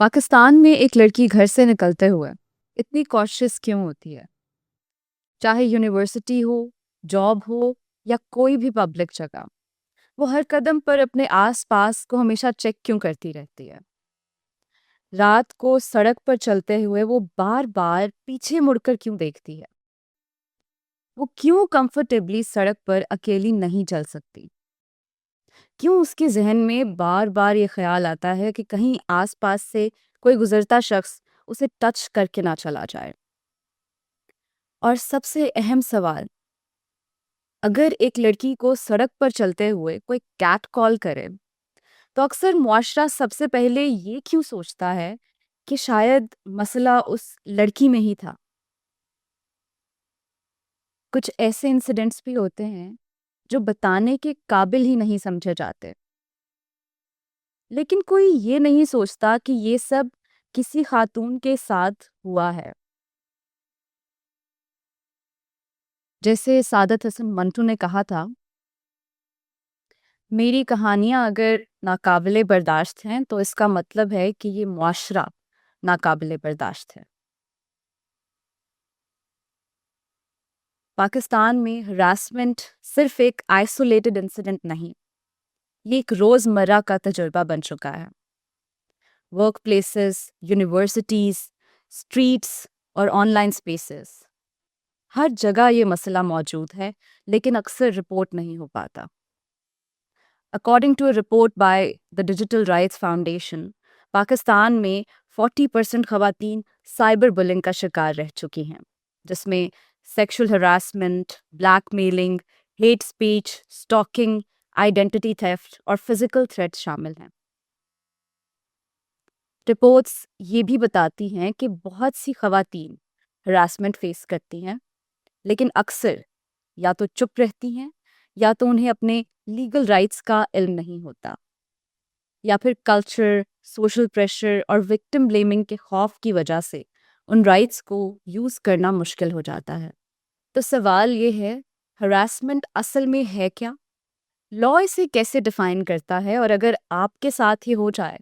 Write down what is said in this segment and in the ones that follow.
पाकिस्तान में एक लड़की घर से निकलते हुए इतनी कॉशियस क्यों होती है? चाहे यूनिवर्सिटी हो, जॉब हो या कोई भी पब्लिक जगह, वो हर कदम पर अपने आसपास को हमेशा चेक क्यों करती रहती है? रात को सड़क पर चलते हुए वो बार-बार पीछे मुड़कर क्यों देखती है? वो क्यों कंफर्टेबली सड़क पर अकेली नहीं चल सकती? क्यों उसके ज़हन में बार-बार ये ख़्याल आता है कि कहीं आस-पास से कोई गुज़रता शख़्स उसे टच करके ना चला जाए? और सबसे अहम सवाल, अगर एक लड़की को सड़क पर चलते हुए कोई कैट कॉल करे, तो अक्सर मुआशरा सबसे पहले ये क्यों सोचता है कि शायद मसला उस लड़की में ही था? कुछ ऐसे इंसिडेंट्स भी होते हैं जो बताने के काबिल ही नहीं समझे जाते, लेकिन कोई ये नहीं सोचता कि ये सब किसी खातून के साथ हुआ है। जैसे सादत हसन मंटू ने कहा था, मेरी कहानियाँ अगर नाकाबिले बर्दाश्त हैं तो इसका मतलब है कि ये मुआशरा नाकाबिले बर्दाश्त है। पाकिस्तान में हरासमेंट सिर्फ एक आइसोलेटेड इंसिडेंट नहीं, ये एक रोज़मर्रा का तजुर्बा बन चुका है। वर्क प्लेसेस, यूनिवर्सिटीज़, स्ट्रीट्स और ऑनलाइन स्पेसेस, हर जगह ये मसला मौजूद है, लेकिन अक्सर रिपोर्ट नहीं हो पाता। According to a report by the Digital Rights Foundation, Pakistan में 40% खवातीन साइबर बुलिंग का शिकार रह चुकी हैं, जिसमें sexual harassment, blackmailing, hate speech, stalking, identity theft और फिजिकल थ्रेट्स शामिल हैं। रिपोर्ट्स ये भी बताती हैं कि बहुत सी खवातीन हरासमेंट फेस करती हैं, लेकिन अक्सर या तो चुप रहती हैं या तो उन्हें अपने लीगल राइट्स का इल्म नहीं होता, या फिर कल्चर, सोशल प्रेशर और विक्टिम ब्लेमिंग के खौफ की वजह से उन राइट्स को यूज़ करना मुश्किल हो जाता है। तो सवाल ये है, हरासमेंट असल में है क्या? लॉ इसे कैसे डिफाइन करता है, और अगर आपके साथ ही हो जाए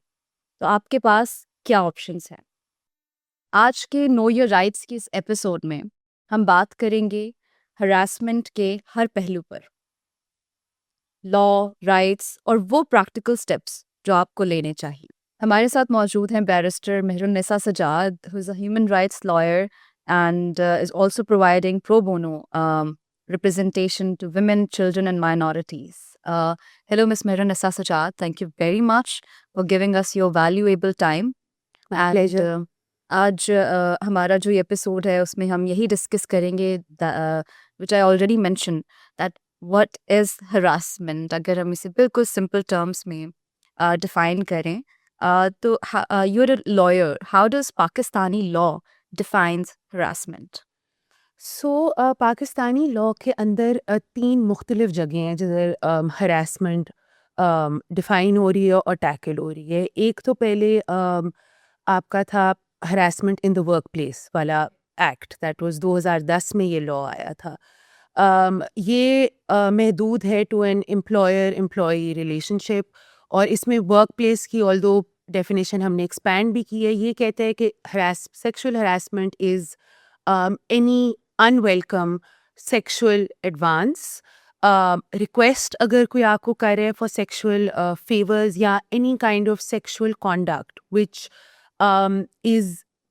तो आपके पास क्या ऑप्शंस हैं? आज के नो योर राइट्स के इस एपिसोड में हम बात करेंगे हरासमेंट के हर पहलू पर, लॉ, राइट्स और वो प्रैक्टिकल स्टेप्स जो आपको लेने चाहिए। हमारे साथ मौजूद हैं barrister Mehrunnisa Sajjad, who is a human rights lawyer and is also providing pro bono representation to women, children, and minorities. Hello, Ms. Mehrunissa Sajad. Thank you very much for giving us your valuable time. My And pleasure. आज हमारा जो ये episode है उसमें हम यही discuss करेंगे, which I already mention, that what is harassment. अगर हम इसे बिल्कुल सिंपल टर्म्स में डिफाइन करें, तो you are a lawyer, how does Pakistani law defines harassment? Pakistani law के अंदर 3 मुख्तलिफ जगह हैं जिधर हरासमेंट डिफ़ाइन हो रही है और टैकल हो रही है। एक तो पहले आपका था harassment in the work place वाला एक्ट, दैट वाज़ 2010 में ये लॉ आया था। ये महदूद है to an employer employee relationship, और इसमें वर्क प्लेस की ऑल्दो डेफिनेशन हमने एक्सपैंड भी की है। ये कहता है कि sexual harassment is any unwelcome sexual advance, request अगर कोई आपको कर रहा है for sexual favors या any kind of sexual conduct which is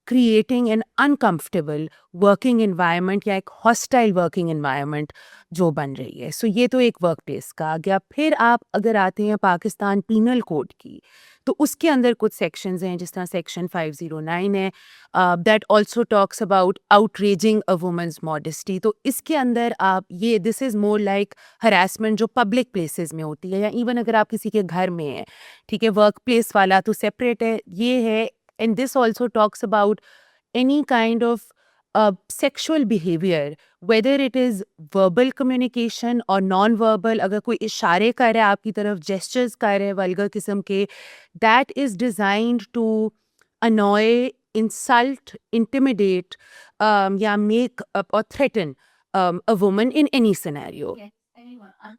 creating an uncomfortable working environment या एक hostile working environment जो बन रही है। सो ये तो एक वर्क प्लेस का आ गया। फिर आप अगर आते हैं पाकिस्तान पीनल कोड की, तो उसके अंदर कुछ सेक्शंस हैं, जिस तरह सेक्शन 509 है, that also talks about outraging a women's modesty. तो इसके अंदर आप ये this is more like harassment जो पब्लिक प्लेसेस में होती है, या इवन अगर आप किसी के घर में हैं, ठीक है, वर्क प्लेस वाला तो सेपरेट है, ये है। And this also talks about any kind of sexual behavior, whether it is verbal communication or non-verbal, अगर कोई इशारे कर रहा है आपकी तरफ, gestures कर रहे हैं वल्गर किस्म के, that is designed to annoy, insult, intimidate, या make up or threaten a woman in any scenario. Yes, anyone.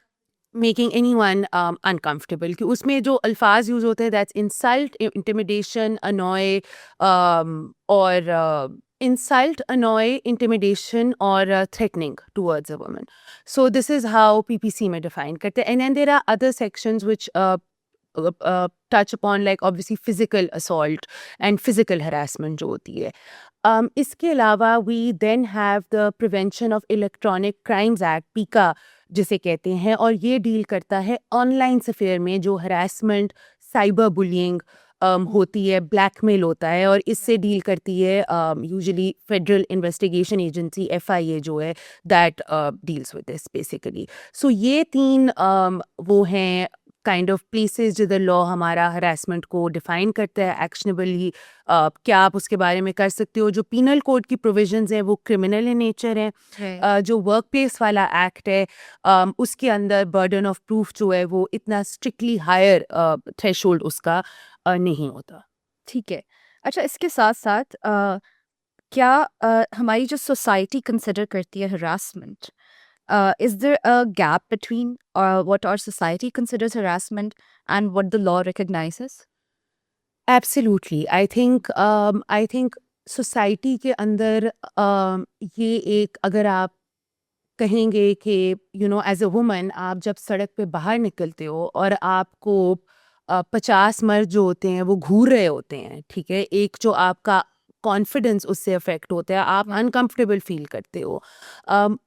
Making anyone uncomfortable, कि उसमें जो अल्फाज यूज होते हैं दैट्स इंसल्ट, इंटिमिडेशन, अनॉय, और insult, annoy, intimidation or threatening towards a woman. So this is how PPC में define करते हैं. And then there are other sections which touch upon like obviously physical assault and physical harassment जो होती है. इसके अलावा we then have the Prevention of Electronic Crimes Act, PICA जिसे कहते हैं, और ये डील करता है ऑनलाइन स्फीयर में जो हरासमेंट, साइबर बुलिंग होती है, ब्लैकमेल होता है, और इससे डील करती है usually federal investigation agency FIA जो है, that deals with this basically. So ये तीन वो हैं काइंड ऑफ प्लेसेस जिधर लॉ हमारा हरासमेंट को डिफाइन करता है एक्शनेबली. क्या आप उसके बारे में कर सकते हो. जो पीनल कोड की प्रोविजंस हैं वो क्रिमिनल इन नेचर हैं. जो वर्क प्लेस वाला एक्ट है उसके अंदर बर्डन ऑफ प्रूफ जो है वो इतना स्ट्रिक्टली हायर थ्रेशोल्ड उसका नहीं होता. ठीक है. अच्छा, इसके साथ साथ क्या हमारी जो सोसाइटी कंसिडर करती है harassment, is there a gap between what our society considers harassment and what the law recognizes? Absolutely. I think society के अंदर ये एक, अगर आप कहेंगे कि एज अ वुमन आप जब सड़क पे बाहर निकलते हो और आपको 50 मर्द जो होते हैं वो घूर रहे होते हैं, ठीक है, एक जो आपका कॉन्फिडेंस उससे अफेक्ट होता है, आप अनकंफर्टेबल फील करते हो,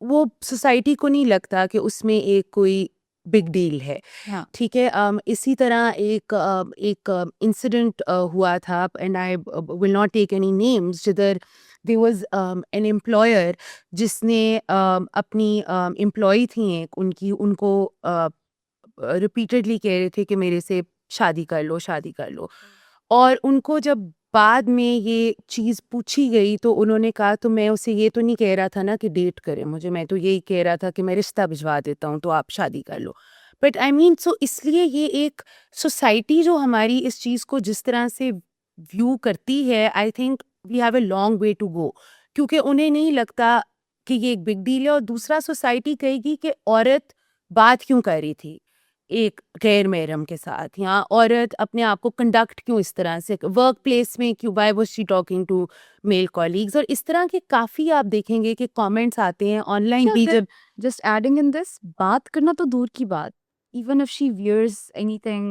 वो सोसाइटी को नहीं लगता कि उसमें एक कोई बिग डील है. हाँ. ठीक है. इसी तरह एक इंसिडेंट हुआ था, and I will not take any names, जिधर देयर वाज एन एम्प्लॉयर जिसने अपनी एम्प्लॉय थी एक उनकी, उनको रिपीटेडली कह रहे थे कि मेरे से शादी कर लो, शादी कर लो. और उनको जब बाद में ये चीज़ पूछी गई तो उन्होंने कहा, तो मैं उसे ये तो नहीं कह रहा था ना कि डेट करें मुझे, मैं तो यही कह रहा था कि मैं रिश्ता भिजवा देता हूँ तो आप शादी कर लो. बट आई मीन, सो इसलिए ये एक सोसाइटी जो हमारी इस चीज़ को जिस तरह से व्यू करती है, I think we have a long way to go, क्योंकि उन्हें नहीं लगता कि ये एक बिग डील है. और दूसरा, सोसाइटी कहेगी कि औरत बात क्यों कर रही थी एक गैर महरम के साथ, या औरत अपने आप को कंडक्ट क्यों इस तरह से वर्क प्लेस में, क्यों, why was she talking to male colleagues. और इस तरह के काफ़ी आप देखेंगे कि कमेंट्स आते हैं ऑनलाइन भी. जब Just adding in this, बात करना तो दूर की बात, even if she wears anything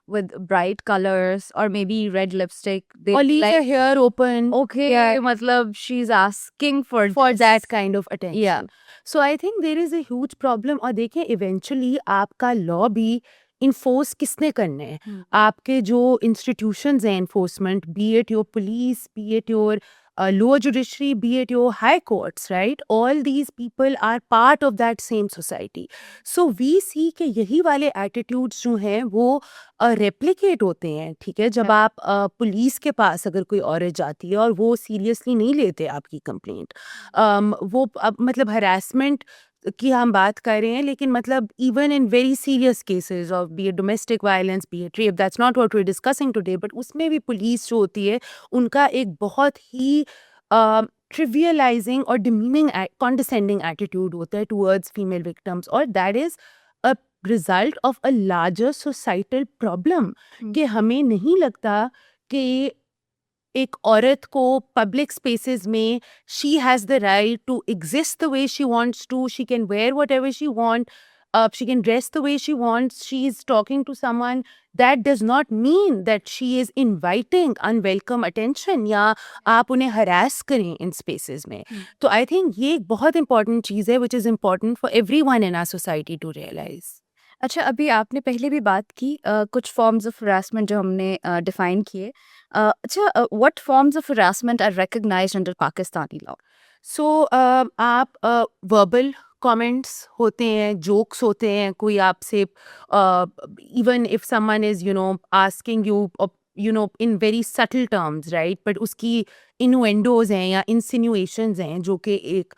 with bright colors or maybe red lipstick, they or leave her like, hair open, okay, matlab she's asking for for this. that kind of attention. Yeah. So I think there is a huge problem. और देखिए eventually आपका law भी enforce किसने करने हैं, आपके जो institutions हैं enforcement, B it your police, B it your lower judiciary, be it your high courts, right? All these people are part of that same society. So we see कि यही वाले attitudes जो हैं वो replicate होते हैं. ठीक है, जब आप पुलिस के पास अगर कोई औरत जाती है और वो सीरियसली नहीं लेते आपकी कंप्लेंट, वो मतलब हरासमेंट की हम बात कर रहे हैं, लेकिन मतलब even in very serious cases of be it domestic violence, be it rape, that's not what we are discussing today, but उसमें भी पुलिस जो होती है उनका एक बहुत ही ट्रिवियलाइजिंग और डिमीनिंग कॉन्डिसेंडिंग एटीट्यूड होता है टूवर्ड्स फीमेल विक्टिम्स, और that is a result of a larger societal problem. कि हमें नहीं लगता कि एक औरत को पब्लिक स्पेसेस में she has the right to exist the way she wants to, she can wear whatever she want, she can dress the way she wants, she is talking to someone. That does not mean that she is inviting unwelcome attention या आप उन्हें harass करें in spaces में. तो I think ये एक बहुत important चीज़ है which is important for everyone in our society to realize. अच्छा, अभी आपने पहले भी बात की कुछ फॉर्म्स ऑफ हरासमेंट जो हमने डिफाइन किए. अच्छा, what forms of harassment are recognised under Pakistani law? So आप वर्बल कमेंट्स होते हैं, जोक्स होते हैं, कोई आपसे even if someone is asking you in very subtle terms, right, but उसकी इनुएंडोज हैं या इंसिनुएशंस हैं जो कि एक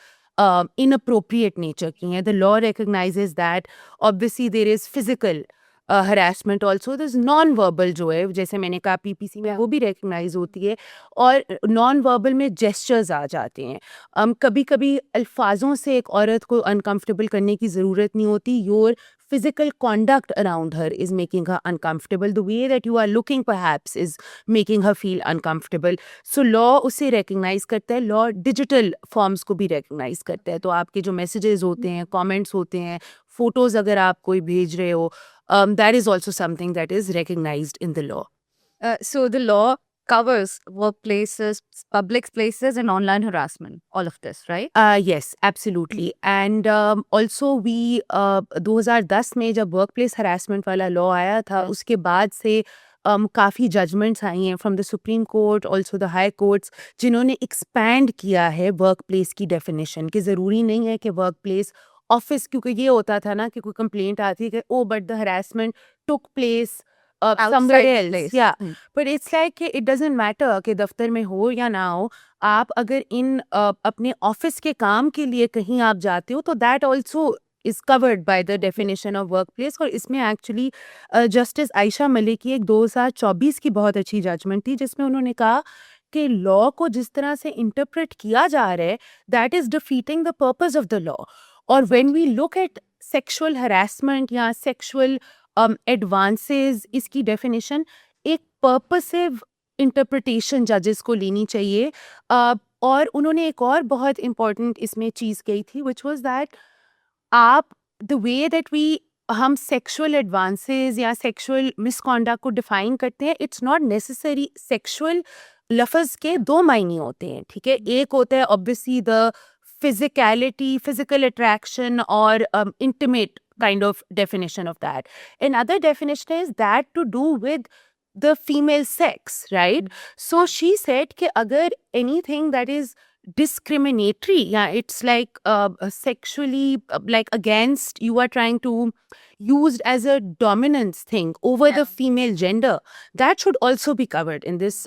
inappropriate nature की हैं. The law recognizes that obviously there is physical harassment also this non verbal जो है, जैसे मैंने कहा पीपीसी में वो भी रिकग्नाइज होती है, और नॉन वर्बल में जेस्चर्स आ जाते हैं। कभी कभी अल्फाजों से एक औरत को अनकंफर्टेबल करने की ज़रूरत नहीं होती, your physical conduct around her is making her uncomfortable, the way that you are looking perhaps is making her feel uncomfortable. So law उसे recognize करता है, law digital forms को भी recognize करता है, तो आपके जो messages होते हैं, comments होते हैं, photos अगर आप कोई भेज रहे हो, that is also something that is recognized in the law. So the law covers workplaces, public places, and online harassment. All of this, right? Yes, absolutely. And also we 2010 में जब वर्कप्लेस हरासमेंट वाला law आया था, Yes. उसके बाद से काफ़ी judgements आई हैं from the supreme court, also the high courts, जिन्होंने एक्सपैंड किया है वर्कप्लेस की डेफिनेशन, कि ज़रूरी नहीं है कि वर्कप्लेस ऑफिस, क्योंकि ये होता था ना कि कोई कंप्लेंट आती है कि oh but the harassment took place Outside somewhere the else. place. Yeah. Hmm. But it's like कि इट डजेंट मैटर कि दफ्तर में हो या ना हो, आप अगर इन अपने ऑफिस के काम के लिए कहीं आप जाते हो तो that also is covered by the definition of work place. और इसमें एक्चुअली जस्टिस आयशा मलिक की एक 2024 की बहुत अच्छी जजमेंट थी, जिसमें उन्होंने कहा कि लॉ को जिस तरह से इंटरप्रेट किया जा रहा है, that is defeating the purpose of the law. और when we look at sexual harassment या सेक्सुअल एडवांसेस, इसकी डेफिनेशन एक पर्पसिव इंटरप्रिटेशन जजेस को लेनी चाहिए। और उन्होंने एक और बहुत इम्पॉर्टेंट इसमें चीज़ कही थी, विच वाज दैट आप द वे दैट वी हम सेक्सुअल एडवांसेस या सेक्सुअल मिसकॉन्डक्ट को डिफाइन करते हैं, इट्स नॉट नेसेसरी। सेक्सुअल लफ्ज़ के दो मायने होते हैं, ठीक है। एक होता है obviously the physicality, physical attraction, or intimate kind of definition of that. Another definition is that to do with the female sex, right? So she said कि अगर anything that is discriminatory, yeah, it's like sexually like against, you are trying to used as a dominance thing over the female gender, that should also be covered in this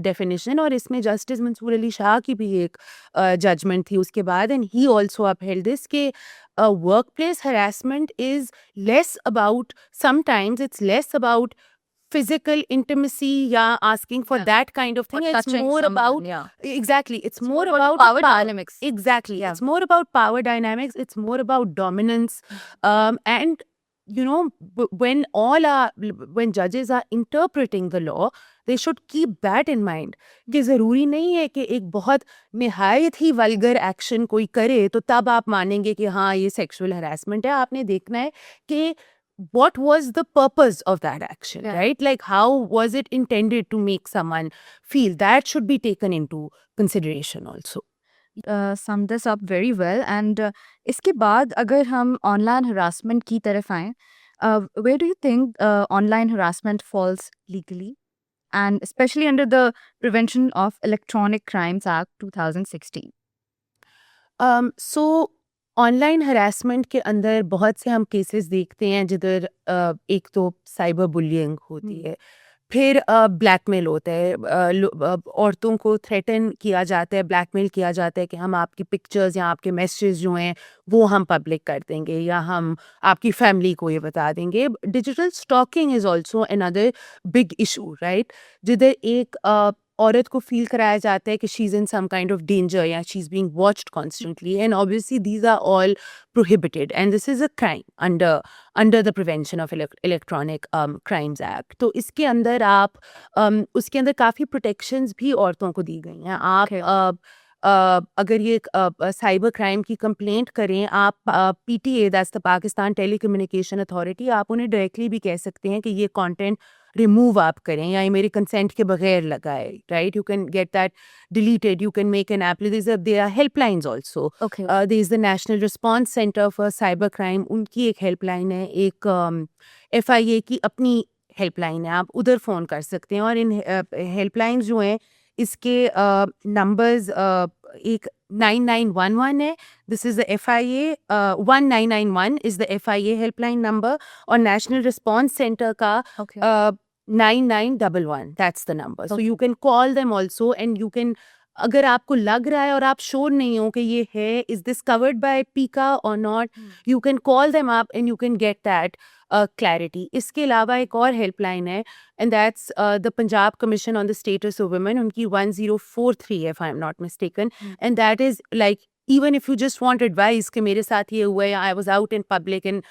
definition. और इसमें justice Mansoor Ali Shah की भी एक judgement थी उसके बाद, and he also upheld this कि workplace harassment is less about, sometimes it's less about physical intimacy, yeah, asking for that kind of thing. Or It's touching more someone, about, yeah. exactly, it's more more about power dynamics. Exactly, Yeah. it's more about power dynamics, it's more about dominance. And you know, when judges are interpreting the law, they should keep that in mind कि ज़रूरी नहीं है कि एक बहुत निहायत ही vulgar action कोई करे तो तब आप मानेंगे कि हाँ ये सेक्सुअल हरासमेंट है। आपने देखना है कि what was the purpose of that action, Yeah. right? Like how was it intended to make someone feel? That should be taken into consideration also. Sum this up very well. And इसके बाद अगर हम online harassment की तरफ आएं, where do you think online harassment falls legally, and especially under the Prevention of Electronic Crimes Act 2016? So online harassment के अंदर बहुत से हम केसेस देखते हैं जिधर एक तो साइबर बुलिंग होती है, फिर ब्लैकमेल होता है, औरतों को थ्रेटन किया जाता है, ब्लैकमेल किया जाता है कि हम आपकी पिक्चर्स या आपके मैसेजेस जो हैं वो हम पब्लिक कर देंगे या हम आपकी फैमिली को ये बता देंगे। Digital stalking is also another big issue, right, जिधर एक औरत को फील कराया जाता है कि she is in some kind of danger या she is being watched constantly, and obviously these are all prohibited, and this is a crime under the Prevention of Electronic Crimes Act. तो इसके अंदर आप उसके अंदर काफ़ी प्रोटेक्शंस भी औरतों को दी गई हैं। आप अगर ये साइबर क्राइम की कंप्लेंट करें, आप PTA, that's the Pakistan telecommunication authority, आप उन्हें डायरेक्टली भी कह सकते हैं कि ये कंटेंट रिमूव आप करें या ये मेरे कंसेंट के बगैर लगाए, right. You can get that deleted, you can make an app, there are helplines also. Okay. There is the national response centre for cyber crime, उनकी एक हेल्पलाइन है, एक FIA की अपनी हेल्पलाइन है, आप उधर फ़ोन कर सकते हैं। और इन हेल्पलाइंस जो हैं इसके नंबर्स एक 9911 है, this is the FIA, 1991 is the FIA helpline number, और नेशनल रिस्पांस सेंटर का Okay. 9911, that's the number. So Okay. you can call them also, and you can अगर आपको लग रहा है और आप श्योर नहीं हो कि ये है, इज दिस कवर्ड बाय पीका और not, you can call them up and you can get that clarity. इसके अलावा एक और हेल्पलाइन है, and that's the Punjab commission on the status of women. उनकी 1043 है, if I am not mistaken. And that is like, even if you just want advice कि मेरे साथ ये हुआ है, I was out in public and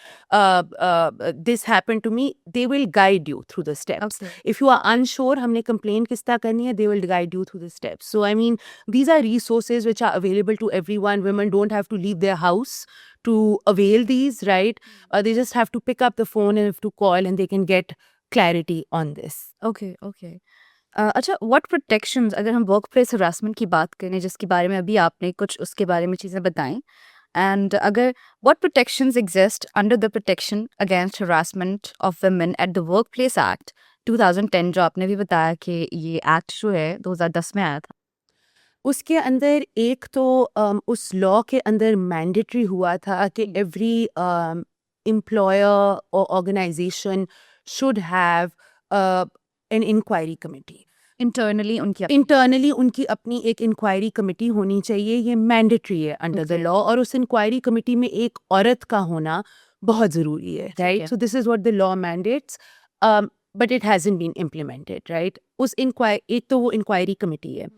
this happened to me, they will guide you through the steps. Okay. If you are unsure हमने complaint किस तरह करनी है, they will guide you through the steps. So I mean, these are resources which are available to everyone. Women don't have to leave their house to avail these, right? They just have to pick up the phone and have to call and they can get clarity on this. Okay okay अच्छा, what protections, अगर हम work place harassment की बात करें जिसके बारे में अभी आपने कुछ उसके बारे में चीज़ें बताई, एंड अगर what protections exist under the protection against harassment of women at the work place act 2010, जो आपने भी बताया कि ये एक्ट जो है 2010 में आया था. उसके अंदर एक तो उस लॉ के अंदर मैंडेटरी हुआ था कि एवरी एम्प्लॉयर और organisation should have an inquiry committee. Internally उनकी इंटरनली उनकी अपनी एक इंक्वायरी कमेटी होनी चाहिए. ये मैंडेटरी है अंडर द Okay. लॉ, और उस इंक्वायरी कमेटी में एक औरत का होना बहुत ज़रूरी है, राइट. है. So this is what the law mandates, but it hasn't been implemented, right. उस एक तो वो इंक्वायरी कमेटी है.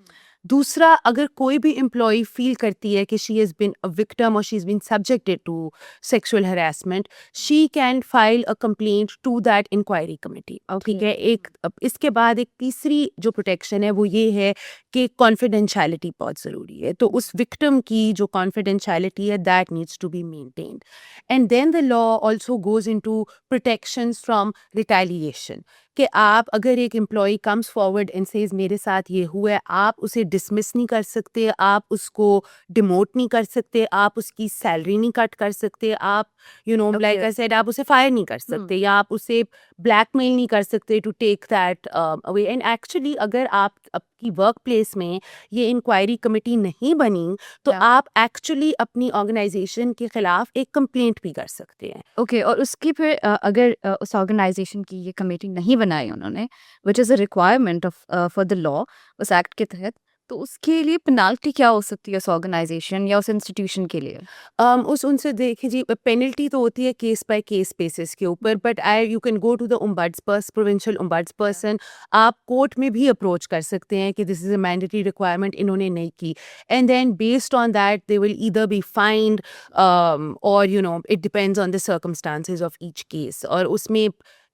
दूसरा, अगर कोई भी एम्प्लॉय फील करती है कि she has been a victim और she is been subjected to sexual harassment, she can file a complaint to that inquiry committee. ठीक है. अब इसके बाद एक तीसरी जो प्रोटेक्शन है वो ये है कि कॉन्फिडेंशियलिटी बहुत ज़रूरी है. तो उस विक्टिम की जो कॉन्फिडेंशियलिटी है, that needs to be maintained. And then the law also goes into protections from retaliation, कि आप अगर एक employee comes forward and says मेरे साथ ये हुआ है, आप उसे डिसमिस नहीं कर सकते, आप उसको डिमोट नहीं कर सकते, आप उसकी सैलरी नहीं कट कर सकते, आप लाइक आई सेड, आप उसे फायर नहीं कर सकते, या आप उसे ब्लैकमेल नहीं कर सकते to take that away. And actually अगर आप आपकी वर्क प्लेस में ये इंक्वायरी कमेटी नहीं बनी, तो Yeah. आप एक्चुअली अपनी ऑर्गेनाइजेशन के खिलाफ एक कंप्लेंट भी कर सकते हैं. ओके और उसकी फिर अगर उस ऑर्गेनाइजेशन की ये कमेटी नहीं बनाई उन्होंने, which is a requirement of for the law उस एक्ट के तहत, तो उसके लिए पेनाल्टी क्या हो सकती है उस ऑर्गेनाइजेशन या उस इंस्टीट्यूशन के लिए? उस उनसे देखिए जी, पेनल्टी तो होती है केस बाय केस बेसिस के ऊपर, but you can go to the ombudsperson, provincial ombudsperson. आप कोर्ट में भी अप्रोच कर सकते हैं कि this is a mandatory requirement, इन्होंने नहीं की, and then based on that they will either be fined or it depends on the circumstances of each case. और उसमें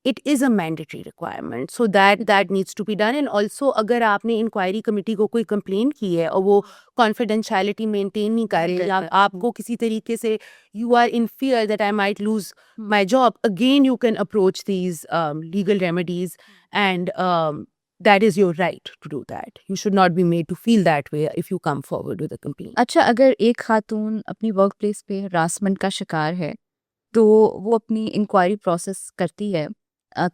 it is a mandatory requirement, so that needs to be done. And also अगर आपने inquiry committee को कोई complaint की है और वो कॉन्फिडेंशियलिटी मेंटेन नहीं कर रहे, या आपको किसी तरीके से you are in fear that I might lose my job, again you can approach these legal remedies, and that is your right to do that. You should not be made to feel that way if you come forward with a complaint. अच्छा, अगर एक खातून अपनी work place पे harassment का शिकार है, तो वो अपनी इंक्वायरी प्रोसेस करती है,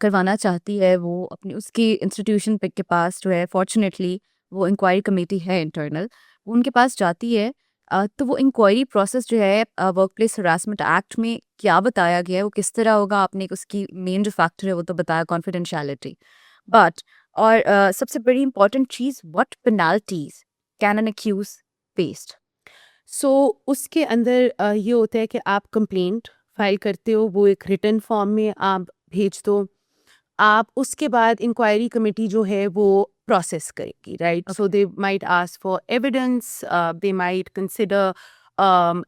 करवाना चाहती है, वो अपनी उसकी इंस्टीट्यूशन पे के पास जो है, फॉर्चुनेटली वो इंक्वायरी कमेटी है इंटरनल, वो उनके पास जाती है, तो वो इंक्वायरी प्रोसेस जो है वर्क प्लेस हरासमेंट एक्ट में क्या बताया गया है, वो किस तरह होगा, आपने उसकी मेन जो फैक्टर है वो तो बताया, कॉन्फिडेंशियलिटी, बट और सबसे बड़ी इंपॉर्टेंट चीज़, what penalties can an accuse faced? So उसके अंदर ये होता है कि आप कंप्लेंट फाइल करते हो, वो एक रिटन फॉर्म में आप भेज दो. आप उसके बाद इंक्वायरी कमेटी जो है वो प्रोसेस करेगी, right. So they might ask for evidence, they might consider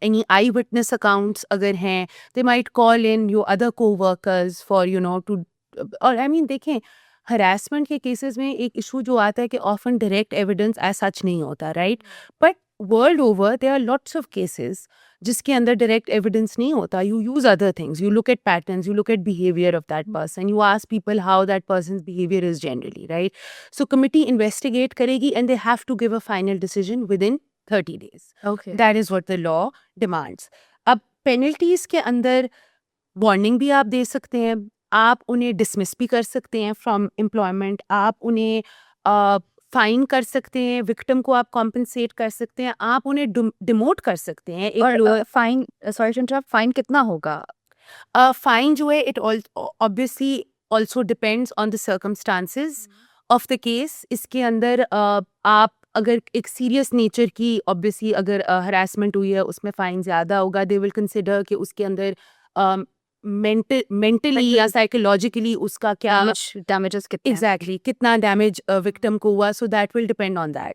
any eye witness accounts अगर हैं, they might call in your other coworkers for to. और आई मीन देखें, हरासमेंट के केसेस में एक इशू जो आता है कि often direct evidence as such नहीं होता, right. But world over there are lots of cases जिसके अंदर डायरेक्ट एविडेंस नहीं होता. You use other things, you look at patterns, you look at behaviour of that person, you ask people how that person's behaviour is generally, right. So committee investigate करेगी and they have to give a final decision with in 30 days. Okay that is what the law demands. अब penalties के अंदर warning भी आप दे सकते हैं, आप उन्हें डिसमिस भी कर सकते हैं फ्रॉम एम्प्लॉयमेंट, आप उन्हें फाइन कर सकते हैं, विक्टिम को आप कॉम्पनसेट कर सकते हैं, आप उन्हें डिमोट कर सकते हैं. और fine, sorry to interrupt, fine कितना होगा? फाइन जो है, it obviously also depends on the circumstances of the case. इसके अंदर आप अगर एक सीरियस नेचर की ऑब्वियसली अगर हरासमेंट हुई है उसमें फाइन ज़्यादा होगा. दे विल कंसिडर कि उसके अंदर मेंटली या साइकोलॉजिकली उसका क्या damages कितने हैं. एग्जैक्टली कितना डैमेज विक्टिम को हुआ. So that will depend on that.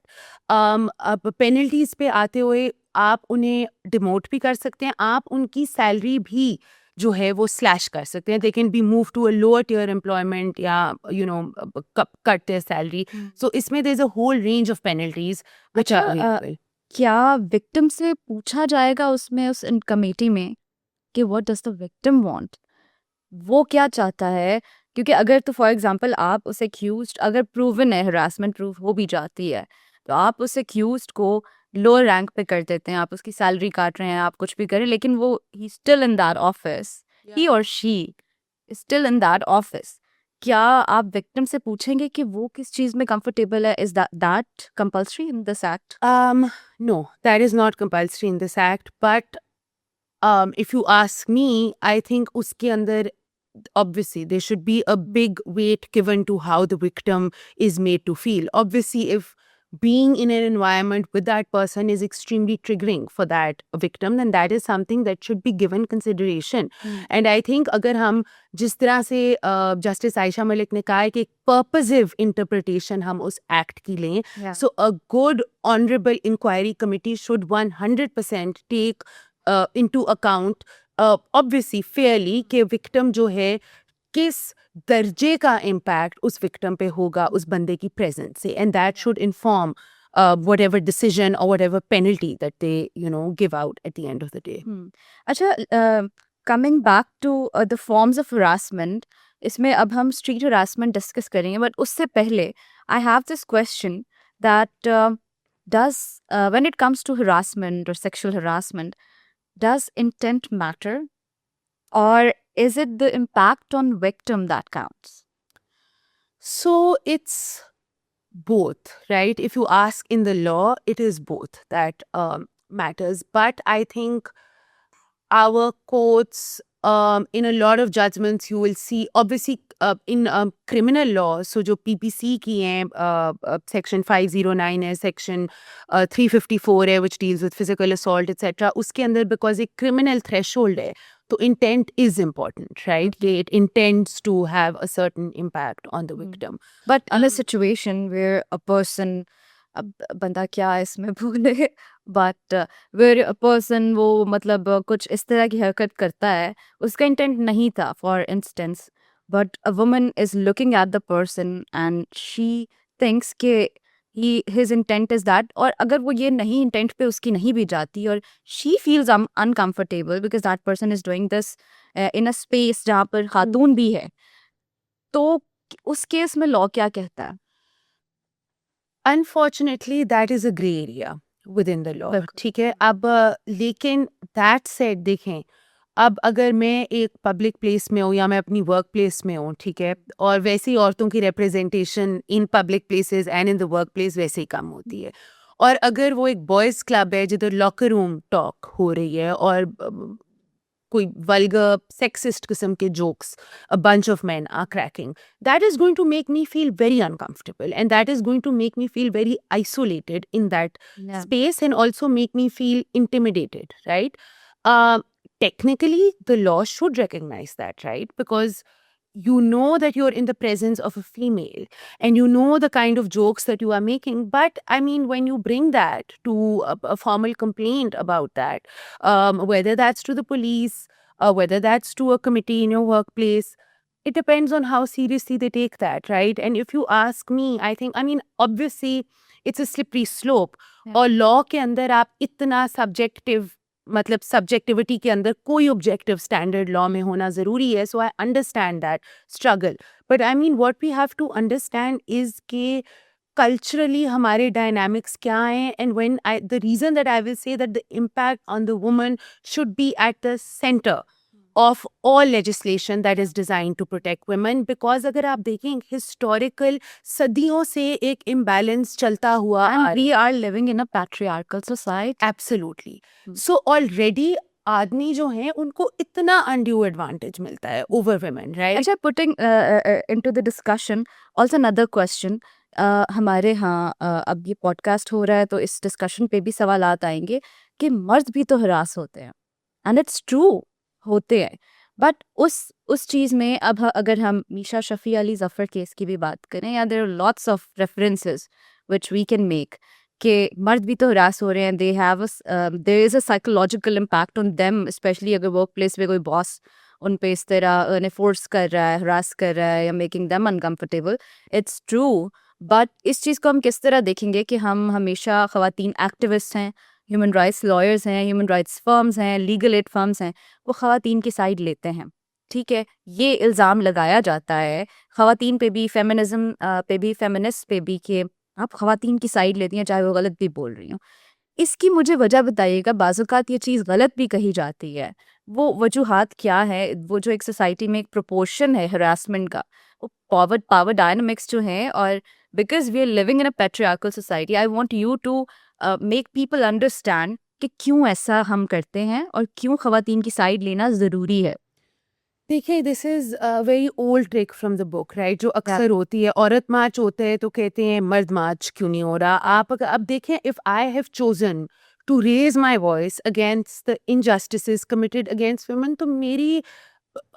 अब पेनल्टीज पे आते हुए आप उन्हें डिमोट भी कर सकते हैं. आप उनकी सैलरी भी जो है वो स्लैश कर सकते हैं. They can be move to a lower tier employment या कट देयर सैलरी. सो इसमें there is a whole range of penalties which are available. क्या विक्टिम से पूछा जाएगा उसमें उस कमेटी में कि what does the victim want, वो क्या चाहता है? क्योंकि अगर तो फॉर एग्जांपल आप उस एक्यूज्ड अगर प्रूवन है, हरासमेंट प्रूफ हो भी जाती है, तो आप उस एक्यूज्ड को लोअर रैंक पे कर देते हैं, आप उसकी सैलरी काट रहे हैं, आप कुछ भी करें, लेकिन वो he still in that office, he और she is still in that office. क्या आप विक्टिम से पूछेंगे कि वो किस चीज में कंफर्टेबल है? Is that compulsory in this act? No, that is not compulsory in this act. But if you ask me, I think uske andar obviously there should be a big weight given to how the victim is made to feel. Obviously, if being in an environment with that person is extremely triggering for that victim, then that is something that should be given consideration. And I think अगर हम जिस तरह से justice Ayesha Malik ने कहा है कि एक purposive interpretation हम उस एक्ट की लें, so a good honorable inquiry committee should 100% take into account obviously Fairlie कि विक्टिम जो है किस दर्जे का इम्पैक्ट उस विक्टिम पे होगा उस बंदे की प्रेजेंस से. And that should inform whatever decision or whatever penalty that they give out at the end of the day. अच्छा, coming back to the forms of harassment, इसमें अब हम स्ट्रीट हरासमेंट डिस्कस करेंगे, बट उससे पहले I have this question that does when it comes to harassment और sexual harassment, does intent matter, or is it the impact on victim that counts? So it's both, right? If you ask in the law, it is both that matters. But I think our courts, in a lot of judgments, you will see, obviously, in criminal law, so जो PPC की हैं, section 509 है, section 354 है, which deals with physical assault, etc. उसके अंदर because एक criminal threshold है, तो intent is important, right? It intends to have a certain impact on the victim. But in a situation where a person, अब बंदा क्या इसमें बोले, बट वेर अ पर्सन वो मतलब कुछ इस तरह की हरकत करता है, उसका इंटेंट नहीं था for instance, but a woman is looking at the person and she thinks के हिज इंटेंट इज दैट, और अगर वो ये नहीं इंटेंट पे उसकी नहीं भी जाती और she feels uncomfortable because that person is doing this in a space जहाँ पर खातून भी है, तो उस केस में लॉ क्या कहता है? Unfortunately, that is a gray area within the law. ठीक है. अब लेकिन that said, देखें, अब अगर मैं एक पब्लिक प्लेस में हूँ या मैं अपनी वर्क प्लेस में हूँ, ठीक है, और वैसे ही औरतों की representation in public places and in the work place वैसे ही कम होती है. और अगर वो एक बॉयज़ क्लब है जिधर लॉकर रूम टॉक हो रही है और कोई वल्गर सेक्सिस्ट किस्म के jokes a bunch of men are cracking, that is going to make me feel very uncomfortable, and that is going to make me feel very isolated in that space and also make me feel intimidated, right? Technically the law should recognize that, right? Because you know that you're in the presence of a female and you know the kind of jokes that you are making. But I mean, when you bring that to a formal complaint about that, whether that's to the police, whether that's to a committee in your workplace, it depends on how seriously they take that, right? And if you ask me, I mean, obviously it's a slippery slope. और law के अंदर आप इतना subjective, मतलब subjectivity के अंदर कोई objective standard law में होना ज़रूरी है. So I understand that struggle, but I mean what we have to understand is के कल्चरली हमारे डायनामिक्स क्या हैं. And when I the reason that I will say that the impact on the woman should be at the centre of all legislation that is designed to protect women, because अगर आप देखें historical सदियों से एक imbalance चलता हुआ, and we are living in a patriarchal society. Absolutely. So already आदमी जो हैं उनको इतना undue advantage मिलता है over women, right? अच्छा, putting into the discussion also another question, हमारे यहाँ अब ये पॉडकास्ट हो रहा है तो इस डिस्कशन पे भी सवालात आएंगे कि मर्द भी तो हरास होते हैं, एंड इट्स ट्रू, होते हैं। बट उस चीज़ में अब अगर हम मीशा शफ़ी अली ज़फ़र केस की भी बात करें, या there are lots of references which we can make कि मर्द भी तो हरास हो रहे हैं, they have there is a psychological impact on them, specially अगर वर्क प्लेस में कोई बॉस उन पे इस तरह उन्हें फोर्स कर रहा है, हरास कर रहा है या making them uncomfortable. It's true, but इस चीज़ को हम किस तरह देखेंगे कि हम हमेशा ख़वातीन एक्टिविस्ट हैं, ह्यूमन राइट्स लॉयर्स हैं, ह्यूमन राइट्स फर्म्स हैं, लीगल एड फर्म्स हैं, वो ख़वातीन की साइड लेते हैं। ठीक है, ये इल्ज़ाम लगाया जाता है ख़वातीन पे भी, फेमिनिज्म पे भी, फेमिनिस्ट पे भी, कि आप ख़वातीन की साइड लेती हैं चाहे वो गलत भी बोल रही हों। इसकी मुझे वजह बताइएगा, बाज़-औक़ात ये चीज़ गलत भी कही जाती है, वो वजूहात क्या है? वो जो एक सोसाइटी में एक प्रोपोर्शन है हरासमेंट का, वो पावर पावर डायनामिक्स जो हैं, और because we are living in a patriarchal society, I want you to make people understand कि क्यों ऐसा हम करते हैं और क्यों ख़वातीन की साइड लेना ज़रूरी है। देखिए, this is a very old trick from the book, right? जो अक्सर होती है, औरत मार्च होता है तो कहते हैं मर्द मार्च क्यों नहीं हो रहा। आप अब देखें, if I have chosen to raise my voice against the injustices committed against women, तो मेरी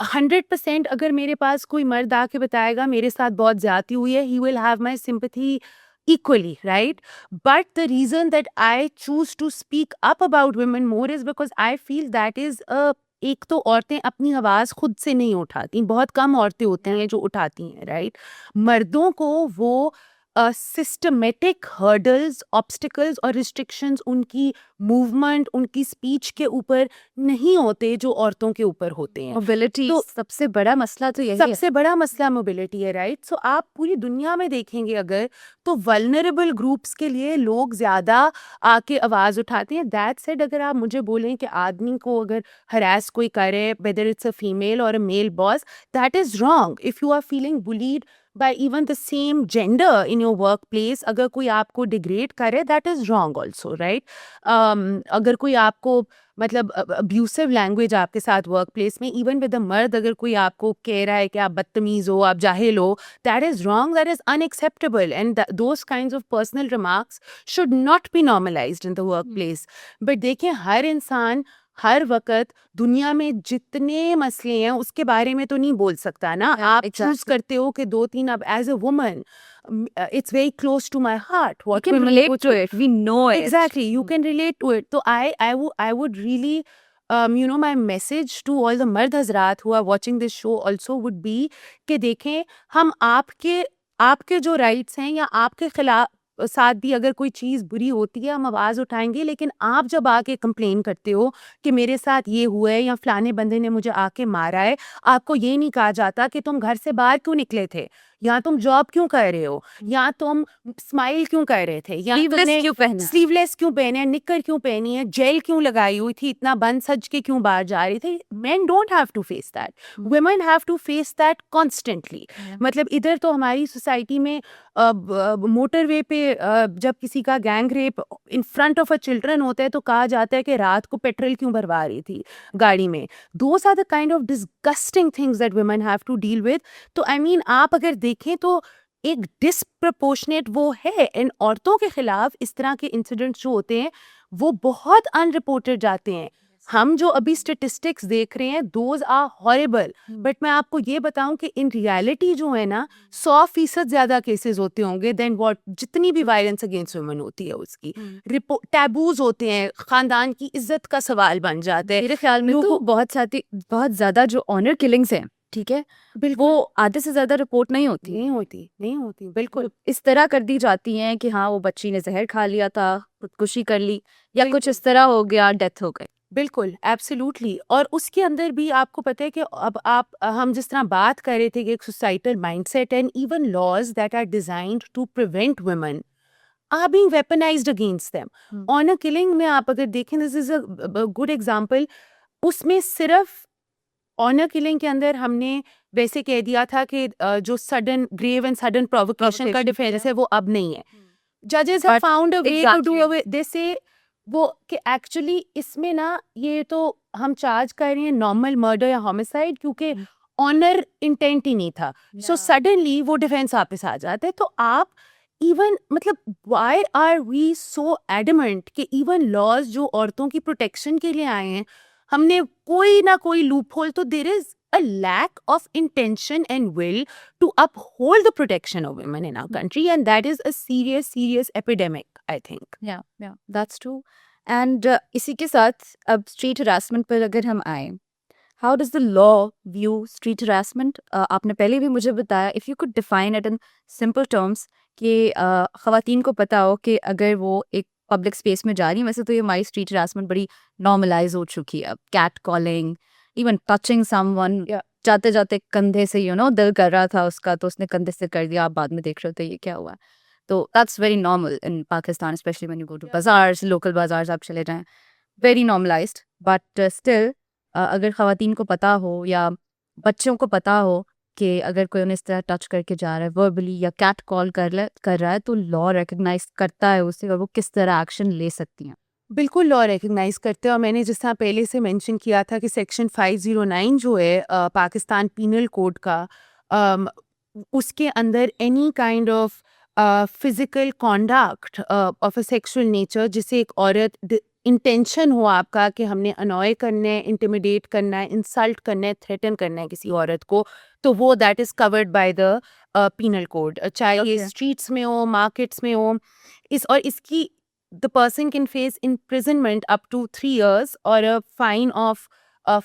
100% अगर मेरे पास कोई मर्द आके बताएगा मेरे साथ बहुत ज्यादती हुई है, he will have my sympathy equally, right? But the reason that I choose to speak up about women more is because I feel that is a, एक तो औरतें अपनी आवाज़ खुद से नहीं उठाती, बहुत कम औरतें होती हैं जो उठाती हैं, राइट? मर्दों को वो सिस्टमेटिक हर्डल्स, ऑब्स्टिकल्स और रिस्ट्रिक्शंस उनकी मूवमेंट, उनकी स्पीच के ऊपर नहीं होते जो औरतों के ऊपर होते हैं। मोबिलिटी तो सबसे बड़ा मसला तो यही है। सबसे बड़ा मसला मोबिलिटी है, राइट? सो आप पूरी दुनिया में देखेंगे अगर, तो वल्नरेबल ग्रुप्स के लिए लोग ज़्यादा आके आवाज़ उठाते हैं। दैट सेड, अगर आप मुझे बोलें कि आदमी को अगर हरास कोई करे, वेदर इट्स अ फीमेल और a male boss, that is wrong. If you are feeling bullied by even the same gender in your workplace, अगर कोई आपको डिग्रेड करे, that is wrong also, right? अगर कोई आपको मतलब अब्यूसिव लैंग्वेज आपके साथ वर्क प्लेस में, इवन विद द मर्द, अगर कोई आपको कह रहा है कि आप बदतमीज हो, आप जाहिल हो, that is wrong, that is unacceptable, and those kinds of personal remarks should not be normalised in the work place. But देखिए, हर इंसान हर वक्त दुनिया में जितने मसले हैं उसके बारे में तो नहीं बोल सकता ना। आप चूज करते हो कि दो तीन, अब as a woman it's very close to my heart what We can women relate go to through. it, we know it. Exactly, you can relate to it. So I would really, my message to all the मर्द हजरात who are watching this show also would be कि देखें, हम आपके आपके जो rights हैं या आपके खिलाफ साथ भी अगर कोई चीज़ बुरी होती है, हम आवाज़ उठाएंगे। लेकिन आप जब आके कंप्लेन करते हो कि मेरे साथ ये हुआ है या फलाने बंदे ने मुझे आके मारा है, आपको ये नहीं कहा जाता कि तुम घर से बाहर क्यों निकले थे, या तुम जॉब क्यों कर रहे हो, या तुम स्माइल क्यों कर रहे थे, या Sleeveless क्यों पहना है? स्लीवलेस क्यों पहने, निक्कर क्यों पहनी है, जेल क्यों लगाई हुई थी, इतना बन सज के क्यों बाहर जा रही थी। Men don't have to face that, women have to face that constantly. मतलब इधर तो हमारी सोसाइटी में मोटरवे पे जब किसी का gang rape in front of a children होता है तो कहा जाता है कि रात को पेट्रोल क्यों भरवा रही थी गाड़ी में। Those are the kind of disgusting things that women have to deal with. तो आई मीन, आप अगर देखें तो एक डिस्प्रपोर्शनेट वो है, इन औरतों के खिलाफ इस तरह के इंसिडेंट्स जो होते हैं वो बहुत अनरिपोर्टेड जाते हैं। हम जो अभी स्टेटिस्टिक्स देख रहे हैं, दोज आर हॉरिबल, बट मैं आपको ये बताऊं कि इन रियलिटी जो है ना, 100% ज्यादा केसेस होते होंगे देन व्हाट, जितनी भी वायलेंस अगेंस्ट वुमेन होती है उसकी टैबूज होते हैं, खानदान की इज्जत का सवाल बन जाता है। मेरे ख्याल में तो बहुत ज्यादा जो ऑनर किलिंग्स हैं, ठीक है, वो आधे से ज्यादा रिपोर्ट नहीं होती, बिल्कुल इस तरह कर दी जाती हैं कि हाँ वो बच्ची ने जहर खा लिया था, खुदकुशी कर ली, या कुछ इस तरह हो गया, डेथ हो गई। बिल्कुल, एब्सोल्युटली। और उसके अंदर भी आपको पता है कि अब आप हम जिस तरह बात कर रहे थे कि एक societal mindset and even laws that are designed to prevent women are being weaponised against them. Honour killing में आप अगर देखें, this is a good example. उसमें सिर्फ ऑनर किलिंग के अंदर हमने वैसे कह दिया था कि जो sudden grave and sudden provocation का डिफेंस है वो अब नहीं है। जजेस have found a way to do away, they say वो कि एक्चुअली इसमें ना, ये तो हम चार्ज कर रहे हैं नॉर्मल मर्डर या होमिसाइड क्योंकि ऑनर इंटेंट ही नहीं था। सो सडनली वो डिफेंस वापस आ जाते हैं। तो आप इवन मतलब why are we so adamant कि इवन लॉज जो औरतों की प्रोटेक्शन के लिए आए हैं, हमने कोई ना कोई लूप होल, तो there is a lack of intention and will to uphold the protection of women in our country, and that is a serious epidemic, I think. या दैट्स ट्रू. एंड इसी के साथ अब स्ट्रीट हरासमेंट पर अगर हम आए, how does the law view street harassment? आपने पहले भी मुझे बताया, if you could define it in simple terms कि ख़वातीन को पता हो कि अगर वो एक पब्लिक स्पेस में जा रही हैं, वैसे तो ये हमारी स्ट्रीट हरासमेंट बड़ी नॉर्मलाइज हो चुकी है अब, catcalling, even touching someone, जाते जाते कंधे से दिल कर रहा था उसका तो उसने कंधे से कर दिया, आप बाद में देख रहे हो तो ये क्या हुआ. तो that's very normal in Pakistan, specially when you go to bazaars, local bazaars आप चले जाएं, वेरी नॉर्मलाइज्ड. बट स्टिल अगर ख़वातीन को पता हो या बच्चों को पता हो कि अगर कोई उन्हें इस तरह टच करके जा रहा है वर्बली या कैट कॉल कर रहा है, तो लॉ रिकग्नाइज करता है उसे और वो किस तरह एक्शन ले सकती हैं. बिल्कुल लॉ रिकग्नाइज करते हैं, और मैंने जिस तरह पहले से मेंशन किया था कि सेक्शन 509 जो है पाकिस्तान पीनल कोड का, उसके अंदर any kind of physical conduct of a sexual nature जिसे एक औरत इंटेंशन हो आपका कि हमने अनॉय करना है, इंटिमिडेट करना है, इंसल्ट करना है, थ्रेटन करना है किसी औरत को, तो वो that is covered by the penal code, चाहे ये स्ट्रीट्स में हो, मार्केट्स में हो. इसकी the person can face imprisonment up to 3 years or a fine of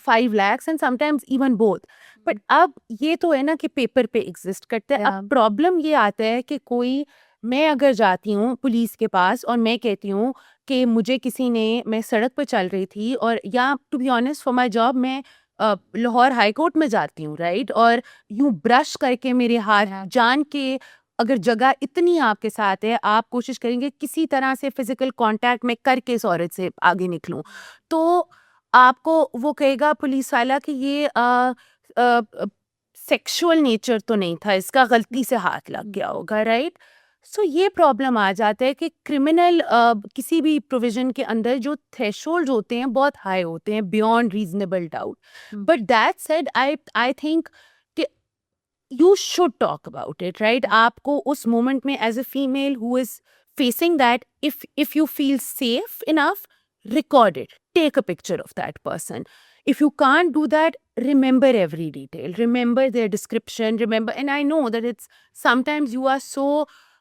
5 lakhs and sometimes even both. But अब ये तो है ना कि पेपर पे एग्जिस्ट करते हैं. अब प्रॉब्लम ये आता है कि मैं अगर जाती हूँ पुलिस के पास और मैं कहती हूँ कि मुझे किसी ने, मैं सड़क पर चल रही थी, और या to be honest for my job मैं लाहौर हाई कोर्ट में जाती हूँ, राइट, और यूँ ब्रश करके मेरे हाथ जान के, अगर जगह इतनी आपके साथ है, आप कोशिश करेंगे किसी तरह से फिजिकल कांटेक्ट में करके इस औरत से आगे निकलूं, तो आपको वो कहेगा पुलिस वाला कि ये सेक्सुअल नेचर तो नहीं था, इसका गलती से हाथ लग गया होगा, राइट. सो ये प्रॉब्लम आ जाता है कि क्रिमिनल किसी भी प्रोविजन के अंदर जो थ्रेशोल्ड होते हैं बहुत हाई होते हैं, beyond reasonable doubt. But that said I think you should talk about it, right? आपको उस moment में as a female who is facing that, if you feel safe enough, record it, take a picture of that person. If you can't do that, remember every detail, remember their description, remember, and I know that it's sometimes you are so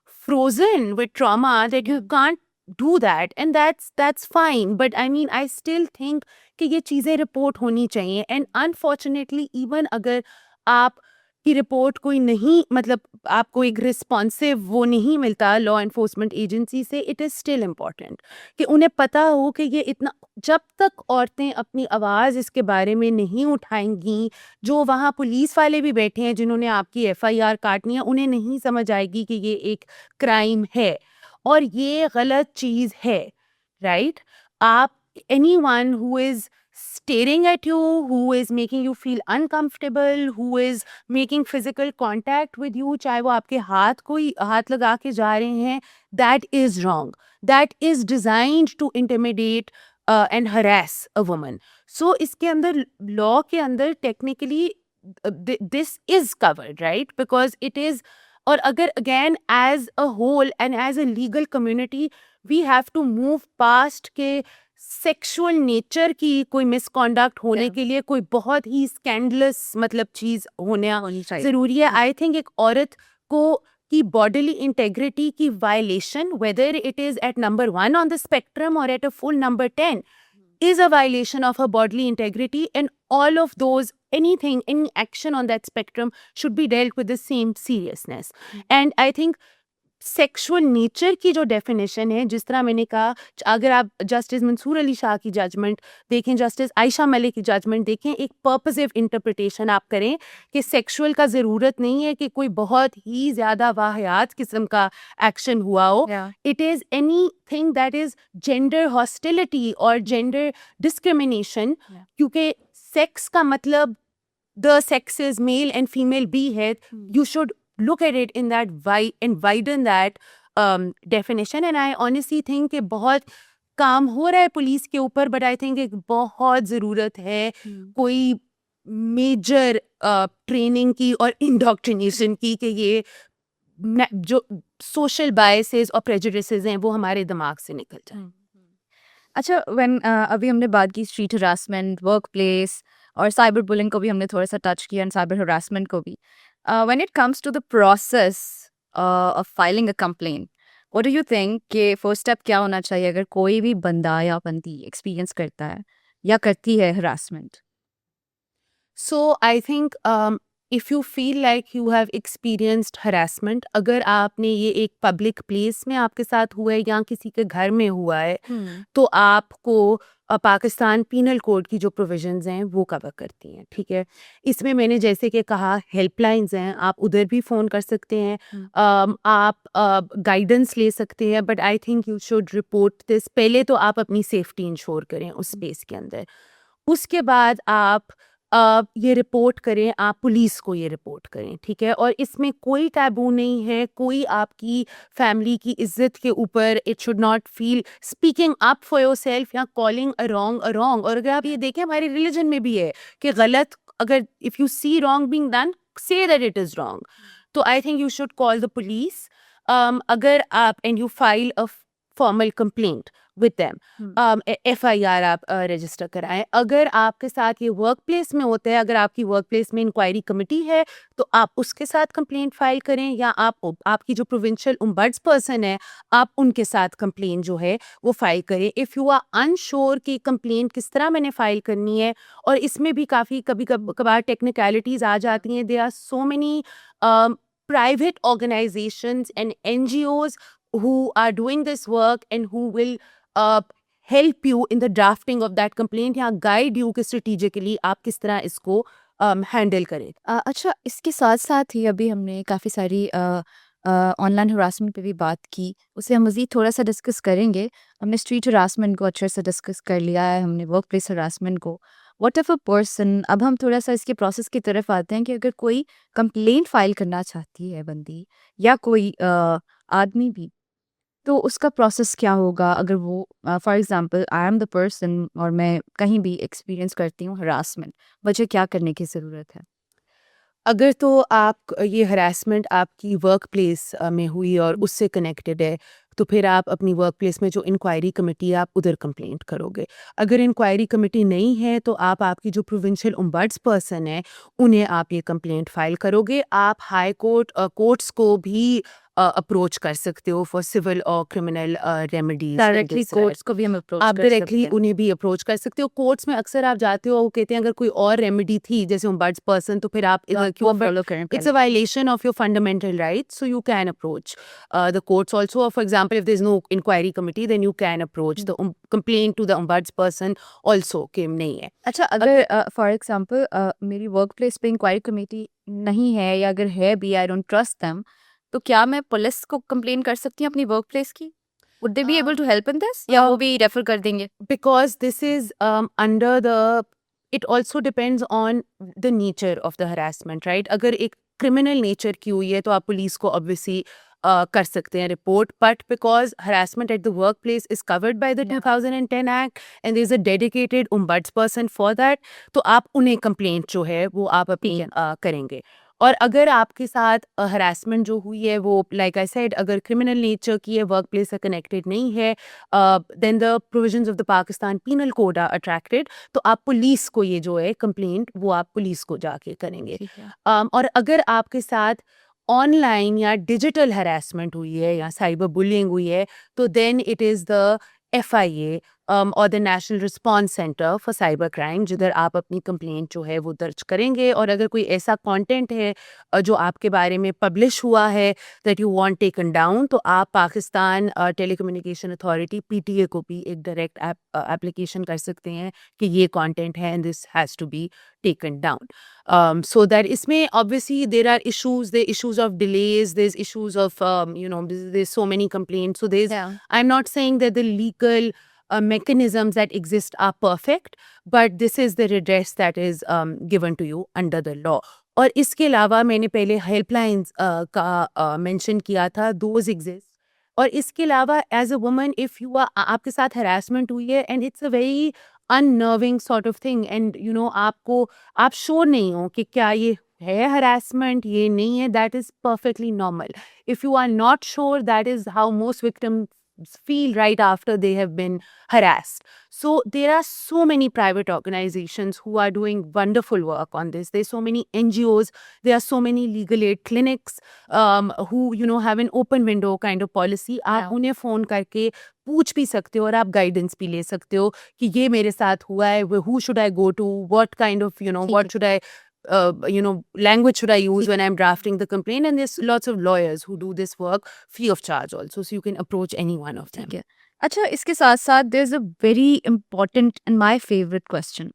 frozen with trauma that you can't do that, and that's fine. But I mean, I still think कि ये चीज़ें report होनी चाहिए, and unfortunately even अगर आप की report कोई नहीं, मतलब आपको एक रिस्पॉन्सिव वो नहीं मिलता लॉ एनफोर्समेंट एजेंसी से, इट इज़ स्टिल इम्पॉर्टेंट कि उन्हें पता हो कि ये इतना, जब तक औरतें अपनी आवाज़ इसके बारे में नहीं उठाएंगी, जो वहाँ पुलिस वाले भी बैठे हैं जिन्होंने आपकी FIR काटनी है, उन्हें नहीं समझ आएगी कि ये एक क्राइम है और ये गलत चीज़ है, राइट. आप anyone who is staring at you, who is making you feel uncomfortable, who is making physical contact with you, चाहे वो आपके हाथ लगा के जा रहे हैं, that is wrong. That is designed to intimidate and harass a woman. So इसके अंदर law के अंदर technically this is covered, right? Because it is, और अगर again as a whole and as a legal community we have to move past के sexual nature की कोई misconduct होने के लिए कोई बहुत ही स्कैंडलस मतलब चीज होनी चाहिए जरूरी है. आई थिंक एक औरत को की बॉडीली इंटेग्रिटी की violation, whether it is at number 1 on the spectrum और at a full number 10, is a violation of her bodily integrity, and all of those, any action on that spectrum should be dealt with the same seriousness. And I think sexual nature की जो definition है, जिस तरह मैंने कहा, अगर आप justice Mansoor Ali Shah की जजमेंट देखें, जस्टिस आयशा मलिक की जजमेंट देखें, एक पर्पसिव इंटरप्रिटेशन आप करें कि सेक्सुअल का ज़रूरत नहीं है कि कोई बहुत ही ज़्यादा वाहियात किस्म का एक्शन हुआ हो. It is any thing that is gender hostility और जेंडर डिस्क्रिमिनेशन, क्योंकि सेक्स का मतलब the sexes male and female भी है. You should look at it in that and widen that definition. And I honestly think कि बहुत काम हो रहा है पुलिस के ऊपर, but I think एक बहुत ज़रूरत है कोई मेजर ट्रेनिंग की और इंडोक्ट्रिनेशन की कि ये जो सोशल बायसेस और प्रेजुडिसेस हैं वो हमारे दिमाग से निकल जाए। अच्छा, अभी हमने बात की स्ट्रीट हरासमेंट, वर्क प्लेस और साइबर बुलिंग को भी हमने थोड़ा सा टच किया, एंड साइबर हरासमेंट को भी। When it comes to the process of filing a complaint, what do you think कि फर्स्ट स्टेप क्या होना चाहिए अगर कोई भी बंदा या बंदी एक्सपीरियंस करता है या करती है harassment? So I think if you feel like you have experienced harassment, अगर आपने ये एक पब्लिक प्लेस में आपके साथ हुआ है या किसी के घर में हुआ है, तो आपको पाकिस्तान पीनल कोड की जो प्रोविजंस हैं वो कवर करती हैं, ठीक है। इसमें मैंने जैसे कि कहा हेल्पलाइंस हैं, आप उधर भी फ़ोन कर सकते हैं, आप गाइडेंस ले सकते हैं, but I think you should report this. पहले तो आप अपनी सेफ्टी इंश्योर करें उस स्पेस के अंदर, उसके बाद आप ये रिपोर्ट करें, आप पुलिस को ये रिपोर्ट करें, ठीक है। और इसमें कोई टैबू नहीं है, कोई आपकी फैमिली की इज्जत के ऊपर it should not feel speaking up for your self या कॉलिंग अ रॉन्ग। और अगर आप ये देखें हमारे रिलीजन में भी है कि गलत, अगर if you see wrong being done, say that it is wrong. तो I think you should call the police, अगर आप and you file a formal complaint with them, FIR आप रजिस्टर कराएं। अगर आपके साथ ये वर्क प्लेस में होता है, अगर आपकी वर्क प्लेस में इंक्वायरी कमेटी है, तो आप उसके साथ कंप्लेंट फाइल करें, या आपकी जो प्रोविंशियल ओम्बड्स पर्सन है, आप उनके साथ कंप्लेंट जो है वो फाइल करें। इफ़ यू आर अनश्योर कि कंप्लेंट किस तरह मैंने फाइल करनी है, और इसमें भी काफ़ी कभार टेक्निकलिटीज़ आ जाती हैं। There are so many private organizations and NGOs who are doing this work and who will help you in the drafting of that complaint या guide you कि strategically आप किस तरह इसको हैंडल करें। अच्छा, इसके साथ साथ ही अभी हमने काफ़ी सारी ऑनलाइन हरासमेंट पे भी बात की, उसे हम मज़ीद थोड़ा सा डिस्कस करेंगे। हमने स्ट्रीट हरासमेंट को अच्छे से डिस्कस कर लिया है, हमने वर्क प्लेस हरासमेंट को। व्हाट इफ अ पर्सन, अब हम थोड़ा सा इसके प्रोसेस की तरफ आते हैं कि अगर कोई कंप्लेंट फाइल करना चाहती है बंदी या कोई आदमी भी, तो उसका प्रोसेस क्या होगा? अगर वो for example I am the person और मैं कहीं भी एक्सपीरियंस करती हूँ हरासमेंट, मुझे क्या करने की ज़रूरत है? अगर तो आप ये हरासमेंट आपकी वर्क प्लेस में हुई और उससे कनेक्टेड है, तो फिर आप अपनी वर्क प्लेस में जो इंक्वायरी कमेटी है आप उधर कंप्लेंट करोगे। अगर इंक्वायरी कमेटी नहीं है, तो आप आपकी जो प्रोविंशियल ओम्बड्स पर्सन है उन्हें आप ये कंप्लेंट फाइल करोगे। आप हाई कोर्ट कोर्ट्स को भी अप्रोच कर सकते हो फॉर सिविल और क्रिमिनल रेमेडीज। डायरेक्टली कोर्ट्स को भी हम अप्रोच आप कर डायरेक्टली सकते हैं। उन्हें भी अप्रोच कर सकते हो। कोर्ट्स में अक्सर आप जाते हो, वो कहते हैं अगर कोई और रेमेडी थी जैसे ओम्बड्स पर्सन, तो फिर आप तो आप क्यों, वो फॉलो करें it's a पहले। violation of your fundamental rights, so you can approach the courts also. Or for example, if there's no inquiry committee, then you can approach the complaint to the ombuds person also कि नहीं है। अच्छा, अगर for example मेरी work place पे inquiry committee नहीं है, या अगर है भी, आई डोंट ट्रस्ट देम, तो क्या मैं पुलिस को कंप्लेन कर सकती हूँ अपनी वर्क प्लेस की? Would they be able to help in this, या वो भी रेफर कर देंगे? Because this is under the, it also depends on the nature of the harassment, right? अगर एक criminal nature की हुई है तो आप पुलिस को obviously कर सकते हैं report, but because harassment at the workplace is covered by the 2010 Act and there is a dedicated ombuds person for that, तो आप उन्हें complaint जो है वो आप अपनी करेंगे। और अगर आपके साथ हरासमेंट जो हुई है वो लाइक आई सेड अगर क्रिमिनल नेचर की है, वर्क प्लेस से कनेक्टेड नहीं है, then the provisions of the Pakistan penal code are attracted, तो आप पुलिस को ये जो है कंप्लेंट वो आप पुलिस को जाके करेंगे। ठीक है। और अगर आपके साथ ऑनलाइन या डिजिटल हरासमेंट हुई है या साइबर बुलिंग हुई है, तो then it is the FIA और the national response centre for cyber crime, जिधर आप अपनी कंप्लेंट जो है वो दर्ज करेंगे। और अगर कोई ऐसा कंटेंट है जो आपके बारे में पब्लिश हुआ है that you want taken down, तो आप पाकिस्तान टेलीकम्युनिकेशन अथॉरिटी PTA को भी एक डायरेक्ट एप्लीकेशन कर सकते हैं कि ये कंटेंट है and this has to be taken down. So that इसमें obviously there are issues of delays, there's issues of there's so many complaints, so there's Yeah. I'm not saying that the legal mechanisms that exist are perfect, but this is the redress that is given to you under the law. और इसके अलावा मैंने पहले helplines का mention किया था, those exist. और इसके अलावा as a woman if you are, आपके साथ हरासमेंट हुई है and it's a very unnerving sort of thing, and आपको, आप श्योर नहीं हो कि क्या ये है harassment, ये नहीं है, that is perfectly normal. If you are not sure, that is how most victims feel right after they have been harassed. So there are so many private organizations who are doing wonderful work on this. There's so many NGOs, there are so many legal aid clinics who have an open window kind of policy. आप Yeah. उन्हें phone करके पूछ भी सकते हो और आप guidance भी ले सकते हो कि ये मेरे साथ हुआ है, who should I go to, what kind of ठीक what है, should I language should I use ठीक when I'm drafting the complaint. And there's lots of lawyers who do this work free of charge also, so you can approach any one of them. ठीक है। अच्छा, इसके साथ साथ there is a very important and my favourite question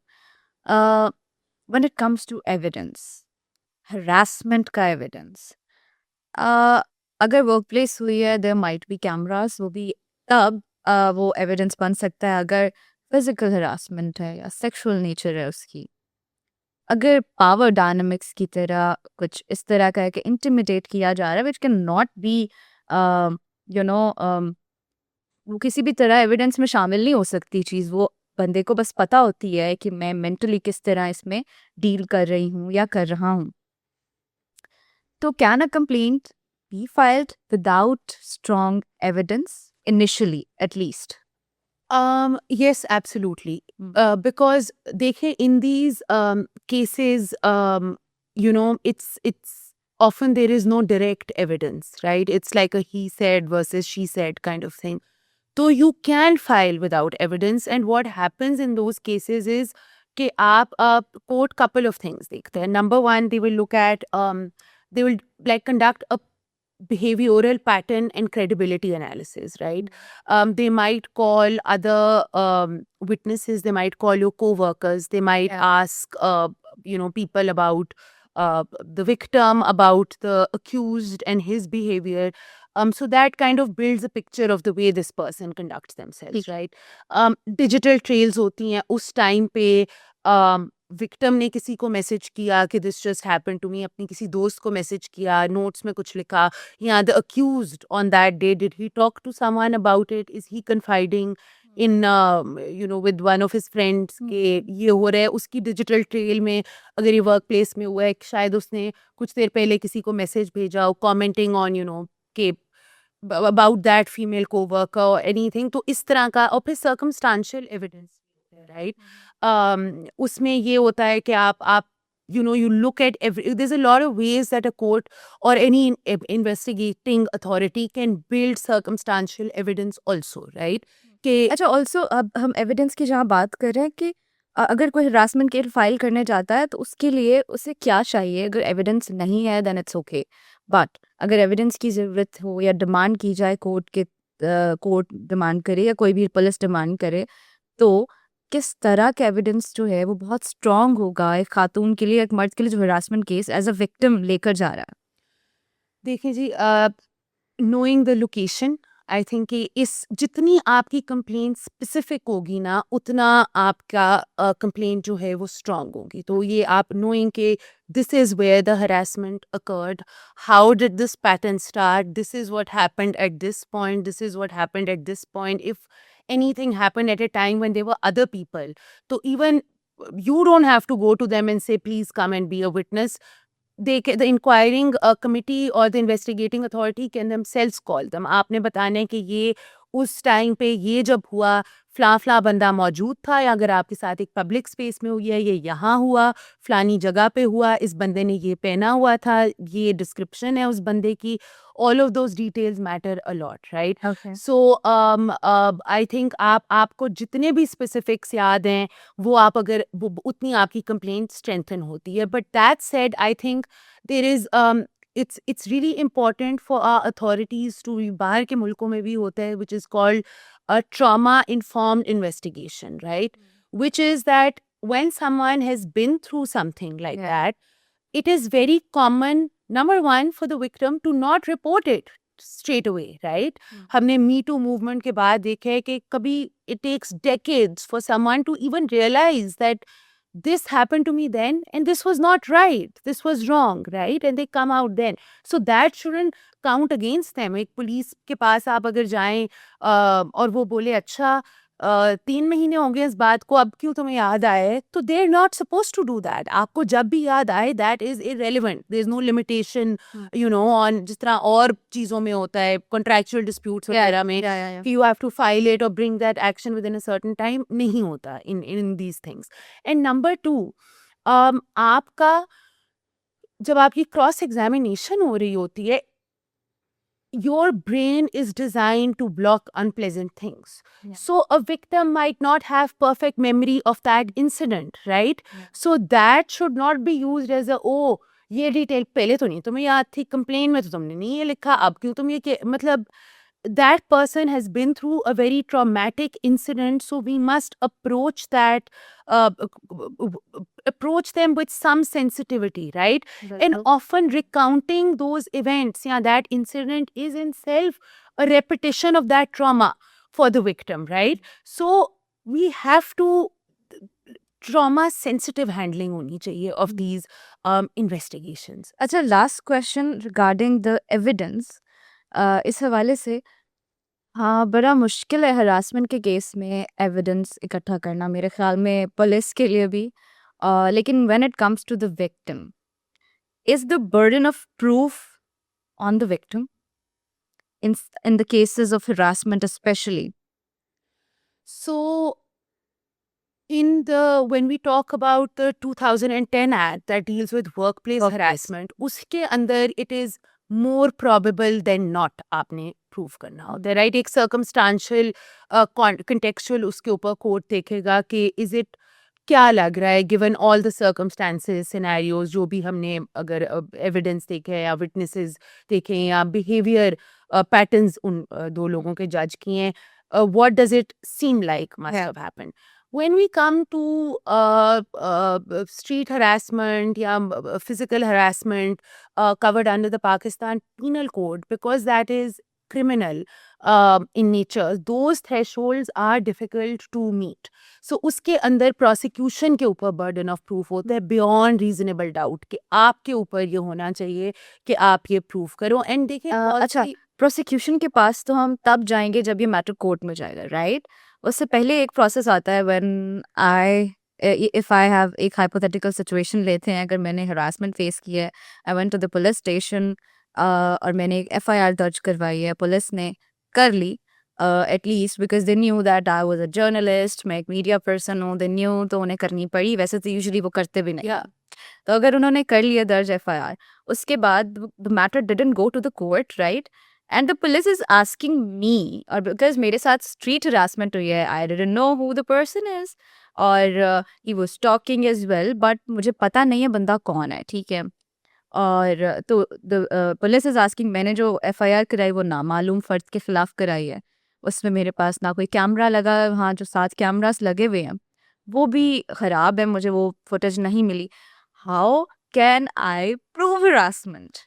when it comes to evidence, harassment का evidence. अगर work place हुई है, देयर माइट बी कैमरास, वो भी तब वो एविडेंस बन सकता है अगर फिजिकल हरासमेंट है या सेक्सुअल नेचर है उसकी। अगर पावर डायनामिक्स की तरह कुछ इस तरह का है कि इंटिमिडेट किया जा रहा है, which can not be you know वो किसी भी तरह एविडेंस में शामिल नहीं हो सकती चीज़, वो बंदे को बस पता होती है कि मैं मेंटली किस तरह इसमें डील कर रही हूँ या कर रहा हूँ। तो can a complaint be filed without strong evidence initially at least? Yes, absolutely. Because dekhe, in these cases, it's often there is no direct evidence, right? It's like a he said versus she said kind of thing. So you can file without evidence, and what happens in those cases is कि आप quote couple of things देखते हैं. Number one, they will look at they will like conduct a behavioral pattern and credibility analysis, right? They might call other witnesses, they might call your co-workers, they might Yeah. ask people about the victim, about the accused and his behavior. So that kind of builds a picture of the way this person conducts themselves, ठीक है। right? Digital trails होती हैं उस time पे victim ने किसी को message किया कि this just happened to me, अपनी किसी दोस्त को मैसेज किया, नोट्स में कुछ लिखा, या the accused on that day did he talk to someone about it, is he confiding in with one of his friends के ये हो रहा है। उसकी डिजिटल ट्रेल में अगर ये वर्क प्लेस में हुआ है, शायद उसने कुछ देर पहले किसी को मैसेज भेजा हो कॉमेंटिंग ऑन के अबाउट दैट फीमेल कोवर्कर और एनीथिंग। तो इस तरह का, और फिर सर्कमस्टांशियल एविडेंस, राइट? उसमें ये होता है कि आप you look at there's a lot of ways that a court or any investigating authority can build circumstantial evidence also, right? कि अच्छा, ऑल्सो अब हम एविडेंस की जहाँ बात कर रहे हैं कि अगर कोई हरासमेंट केस फाइल करने जाता है तो उसके लिए उसे क्या चाहिए? अगर एविडेंस नहीं है देन इट्स ओके, बट अगर एविडेंस की ज़रूरत हो या डिमांड की जाए, कोर्ट डिमांड करे या कोई भी पुलिस डिमांड करे, तो किस तरह का एविडेंस जो है वो बहुत स्ट्रांग होगा एक खातून के लिए, एक मर्द के लिए जो harassment case as a victim लेकर जा रहा है? देखिए जी, knowing the location, I think कि इस जितनी आपकी कंप्लेंट स्पेसिफिक होगी ना, उतना आपका कंप्लेंट जो है वो स्ट्रांग होगी। तो ये आप नोइंग के this is where the harassment occurred, how did this pattern start, this is what happened at this point, this is what happened at this point, if anything happened at a time when there were other people, so even you don't have to go to them and say please come and be a witness. The inquiring committee or the investigating authority can themselves call them. आपने बताना है कि ये उस time पे ये जब हुआ फ्ला बंदा मौजूद था, या अगर आपके साथ एक पब्लिक स्पेस में हुई है, ये यहाँ हुआ, फलानी जगह पे हुआ, इस बंदे ने ये पहना हुआ था, ये डिस्क्रिप्शन है उस बंदे की, all of those details matter a lot, right? Okay. So I think आपको जितने भी specifics याद हैं वो आप अगर उतनी आपकी complaint strengthen होती है. But that said, I think there is it's really important for our authorities to, बाहर के मुल्कों में भी होता है, which is called a trauma informed investigation, right? Which is that when someone has been through something like Yeah. that, it is very common, number one, for the victim to not report it straight away, right? हमने Me Too movement के बाद देखा है कि कभी it takes decades for someone to even realize that this happened to me then and this was not right, this was wrong, right? And they come out then. So that shouldn't count against them. एक police के पास आप अगर जाएं और वो बोले अच्छा 3 महीने हो गए इस बात को, अब क्यों तुम्हें याद आए? तो they are not suppose to do that. आपको जब भी याद आए, that is irrelevant. There is no limitation on, जिस तरह और चीज़ों में होता है कॉन्ट्रैक्चुअल डिस्प्यूट्स वगैरह में, कि you have to file it और bring that action with in a certain time. नहीं होता in these things. And number 2, आपका जब आपकी क्रॉस एग्जामिनेशन हो रही होती है, your brain is designed to block unpleasant things. Yeah. So a victim might not have perfect memory of that incident, right? Yeah. So that should not be used as a, oh, ये detail पहले तो नहीं तुम्हें याद थी, complain में तो तुमने नहीं ये लिखा, अब क्यों तुम ये मतलब that person has been through a very traumatic incident, so we must approach that, approach them with some sensitivity, right? And often recounting those events, yeah, that incident is in self a repetition of that trauma for the victim, right? So we have to, trauma sensitive handling honi chahiye of these investigations. अच्छा, last question regarding the evidence. इस हवाले से हाँ, बड़ा मुश्किल है harassment के case में एविडेंस इकट्ठा करना, मेरे ख्याल में पुलिस के लिए भी. लेकिन when it comes to the victim, is the burden of proof on the victim in the cases of harassment especially? So when we talk about the 2010 Act that deals with workplace harassment, उसके अंदर it is more probable than not आपने prove करना होता है, right? एक circumstantial contextual उसके ऊपर court देखेगा कि is it, क्या लग रहा है given all the circumstances, scenarios, जो भी हमने अगर evidence देखे या witnesses देखे या behavior patterns उन दो लोगों के जज किए हैं, what does it seem like must have happened? When we come to street harassment या physical harassment covered under the Pakistan Penal Code, because that is criminal in nature, those thresholds are difficult to meet. So उसके अंदर prosecution के ऊपर burden of proof होता है beyond reasonable doubt कि आपके ऊपर ये होना चाहिए कि आप ये proof करो. And देखिए अच्छा, प्रोसिक्यूशन के पास तो हम तब जाएंगे जब ये मैटर कोर्ट में जाएगा, राइट? उससे पहले एक प्रोसेस आता है व्हेन इफ़ आई हैव एक हाइपोथेटिकल सिचुएशन लेते हैं, अगर मैंने हरासमेंट फेस किया है, I went to the police station और मैंने एक FIR दर्ज करवाई है, पुलिस ने कर ली at least because they knew that I was a journalist, मैं एक मीडिया पर्सन हूँ, दे न्यू, तो उन्हें करनी पड़ी. वैसे तो यूजुअली वो करते भी नहीं. तो अगर उन्होंने कर लिया दर्ज FIR, उसके बाद the matter didn't go to the court, right? And the police is asking me, और बिकॉज मेरे साथ स्ट्रीट हरासमेंट हुई है, I didn't know who the person is, और he was talking as well, but मुझे पता नहीं है बंदा कौन है, ठीक है? और तो द पुलिस इज आस्किंग, मैंने जो FIR कराई वो नामालूम फर्द के खिलाफ कराई है, उसमें मेरे पास ना कोई कैमरा लगा, हाँ जो 7 कैमरास लगे हुए हैं वो भी ख़राब है, मुझे वो फुटेज नहीं मिली. How can I prove harassment?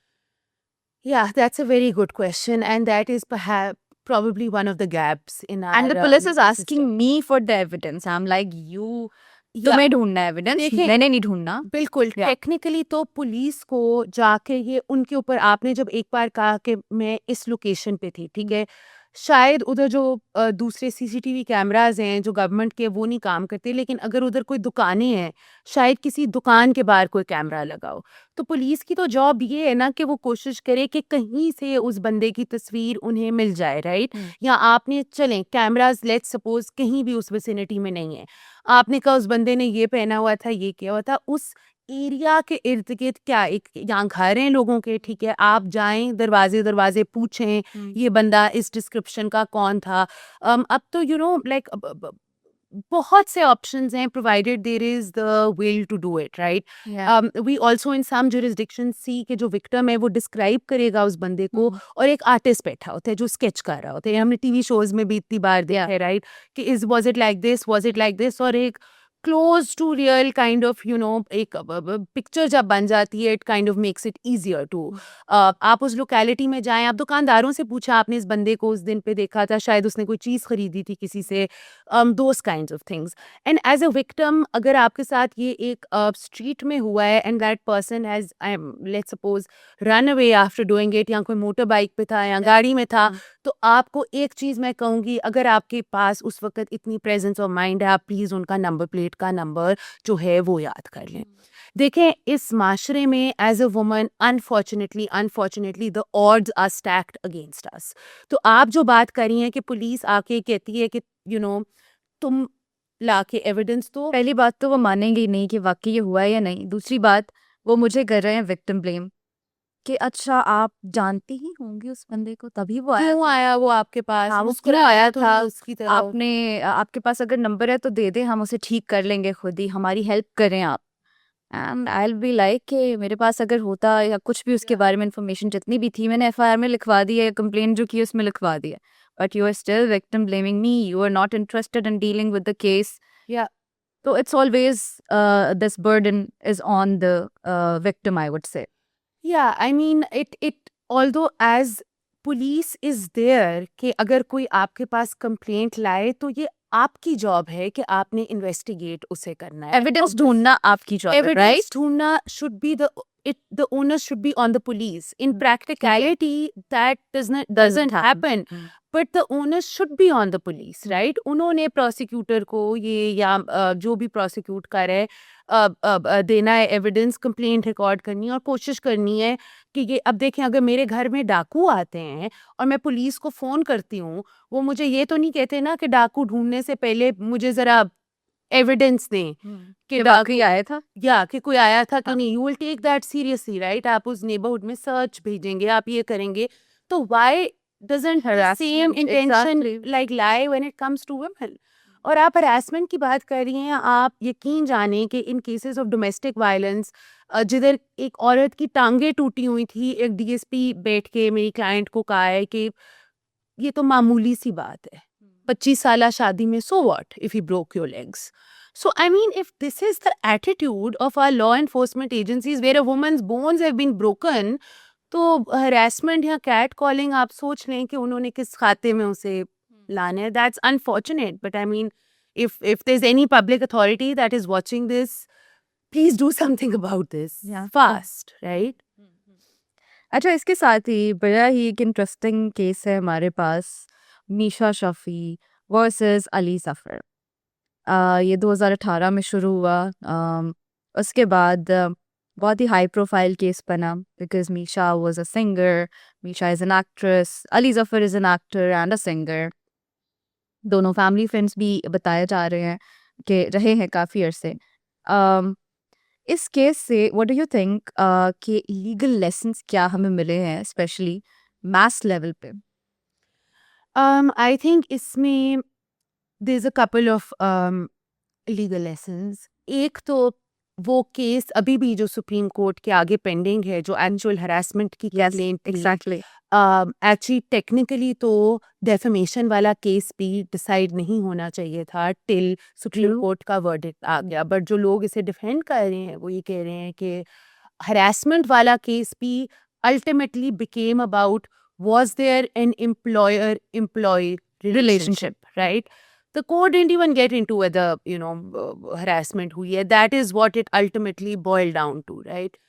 Yeah, that's a very good question, and that is perhaps probably one of the gaps in our And the police is legal asking system. me for the evidence. I'm like, you, Yeah, तुम्हें ढूंढना evidence, देखिए, मैंने नहीं ढूंढना. बिल्कुल Yeah. Technically तो police को जाके ये उनके ऊपर, आपने जब एक बार कहा कि मैं इस लोकेशन पे थी, ठीक है, शायद उधर जो दूसरे CCTV कैमराज हैं जो गवर्नमेंट के, वो नहीं काम करते, लेकिन अगर उधर कोई दुकानें हैं, शायद किसी दुकान के बाहर कोई कैमरा लगाओ, तो पुलिस की तो जॉब ये है ना कि वो कोशिश करे कि कहीं से उस बंदे की तस्वीर उन्हें मिल जाए, राइट? या आपने, चलें कैमराज लेट्स सपोज कहीं भी उस विसिनिटी में नहीं है, आपने कहा उस बंदे ने ये पहना हुआ था, ये किया हुआ था, उस एरिया के इर्द गिर्द क्या एक यहाँ घर हैं लोगों के, ठीक है, आप जाएं दरवाजे पूछें ये बंदा इस डिस्क्रिप्शन का कौन था. अब तो लाइक बहुत से ऑप्शंस हैं, provided there is the will to do it, right? We also in some jurisdiction see के जो विक्टिम है वो डिस्क्राइब करेगा उस बंदे को, और एक आर्टिस्ट बैठा होता है जो स्केच कर रहा होता है. हमने TV शोज में भी इतनी बार देखा है, राइट, कि वाज इट लाइक दिस, और एक close to real kind of एक पिक्चर जब बन जाती है, it kind of makes it easier to आप उस लोकेलिटी में जाएं, आप दुकानदारों से पूछा आपने इस बंदे को उस दिन पे देखा था, शायद उसने कोई चीज़ खरीदी थी किसी से, those kinds of things. And as a victim अगर आपके साथ ये एक स्ट्रीट में हुआ है and that person has let's suppose run away after doing it, या कोई मोटर बाइक पे था या गाड़ी में था, तो आपको एक चीज़ मैं कहूँगी, अगर आपके पास उस वक्त इतनी प्रेजेंस ऑफ माइंड है, आप प्लीज़ उनका नंबर प्लेट का नंबर जो है वो याद कर लें। देखें, इस माशरे में as a woman unfortunately the odds are stacked against us. तो आप जो बात कर रही हैं कि पुलिस आके कहती है कि तुम लाके एविडेंस दो, पहली बात तो वो मानेंगे ही नहीं कि वाकई ये हुआ है या नहीं। दूसरी बात, वो मुझे कर रहे हैं विक्टिम ब्लेम कि अच्छा आप जानती ही होंगी उस बंदे को, तभी वो आया क्यों था। आया वो आपके पास, हाँ, वो मुस्कुरा क्यों आया तो था? नहीं उसकी तरह। आपके पास अगर नंबर है तो दे दे, हम उसे ठीक कर लेंगे खुद ही, हमारी हेल्प करें आप। And I will be like कि मेरे पास अगर होता या कुछ भी उसके बारे में इंफॉर्मेशन जितनी भी थी, मैंने एफआईआर में लिखवा दी है, कंप्लेंट जो की उसमें लिखवा दी है। But you are still victim blaming me, you are not interested in dealing with the case. या So it's always this burden is on the victim, I would say. Yeah, I mean although as police is there कि अगर कोई आपके पास complaint लाए तो ये आपकी job है कि आपने इन्वेस्टिगेट उसे करना है। Evidence ढूंढना आपकी job है, Evidence right? ढूंढना should be the onus should be on the police. In practicality, that doesn't happen. But the onus should be on the police, right? उन्होंने प्रोसिक्यूटर को ये या जो भी प्रोसिक्यूट करे देना है एविडेंस, कंप्लेंट रिकॉर्ड करनी है और कोशिश करनी है कि ये अब देखें, अगर मेरे घर में डाकू आते हैं और मैं पुलिस को फ़ोन करती हूँ, वो मुझे ये तो नहीं कहते ना कि डाकू ढूंढने से पहले मुझे ज़रा एविडेंस दें कि वाकई आया था। या कि कोई आया था कि नहीं। You will take that seriously, right? आप उस नेबरहुड में सर्च भेजेंगे, आप ये करेंगे, तो why doesn't same intention like lie when it comes to women? और आप हरासमेंट की बात कर रही हैं, आप यकीन जानें कि इन केसेस ऑफ डोमेस्टिक वायलेंस जिधर एक औरत की टांगे टूटी हुई थी, एक डीएसपी बैठ के मेरी क्लाइंट को कहा है कि ये तो मामूली सी बात है, 25 साल शादी में, so what if he broke your legs? So I mean, if this is the attitude of our law enforcement agencies where a woman's bones have been broken, तो harassment या cat calling आप सोच लें कि उन्होंने किस खाते में उसे लाना है। That's unfortunate, but I mean, if there's any public authority that is watching this, please do something about this. Yeah. Fast, right? अच्छा, इसके साथ ही बड़ा ही एक इंटरेस्टिंग केस है हमारे पास, मीशा शफी वर्सेस अली जफर। ये 2018 में शुरू हुआ। उसके बाद बहुत ही हाई प्रोफाइल केस बना because Misha was a singer, Misha is an actress, Ali Zafar is an actor and a singer. दोनों फैमिली फ्रेंड्स भी बताए जा रहे हैं कि रहे हैं काफ़ी अरसे। इस केस से व्हाट डू यू थिंक कि लीगल लेसन्स क्या हमें मिले हैं, स्पेशली मैथ्स लेवल पे? I think इसमें there's a couple of legal lessons. एक तो वो केस अभी भी जो सुप्रीम कोर्ट के आगे पेंडिंग है, जो एक्चुअल हरासमेंट की कंप्लेंट थी, एग्जैक्टली। एक्चुअली टेक्निकली तो डेफेमेशन वाला केस भी डिसाइड नहीं होना चाहिए था टिल सुप्रीम True. कोर्ट का वर्डिक्ट आ गया। बट जो लोग इसे डिफेंड कर रहे हैं वो ये कह रहे हैं कि हरासमेंट वाला केस भी ultimately became about was there an employer-employee relationship, right? The court didn't even get into whether, harassment hui hai. That is what it ultimately boiled down to, right?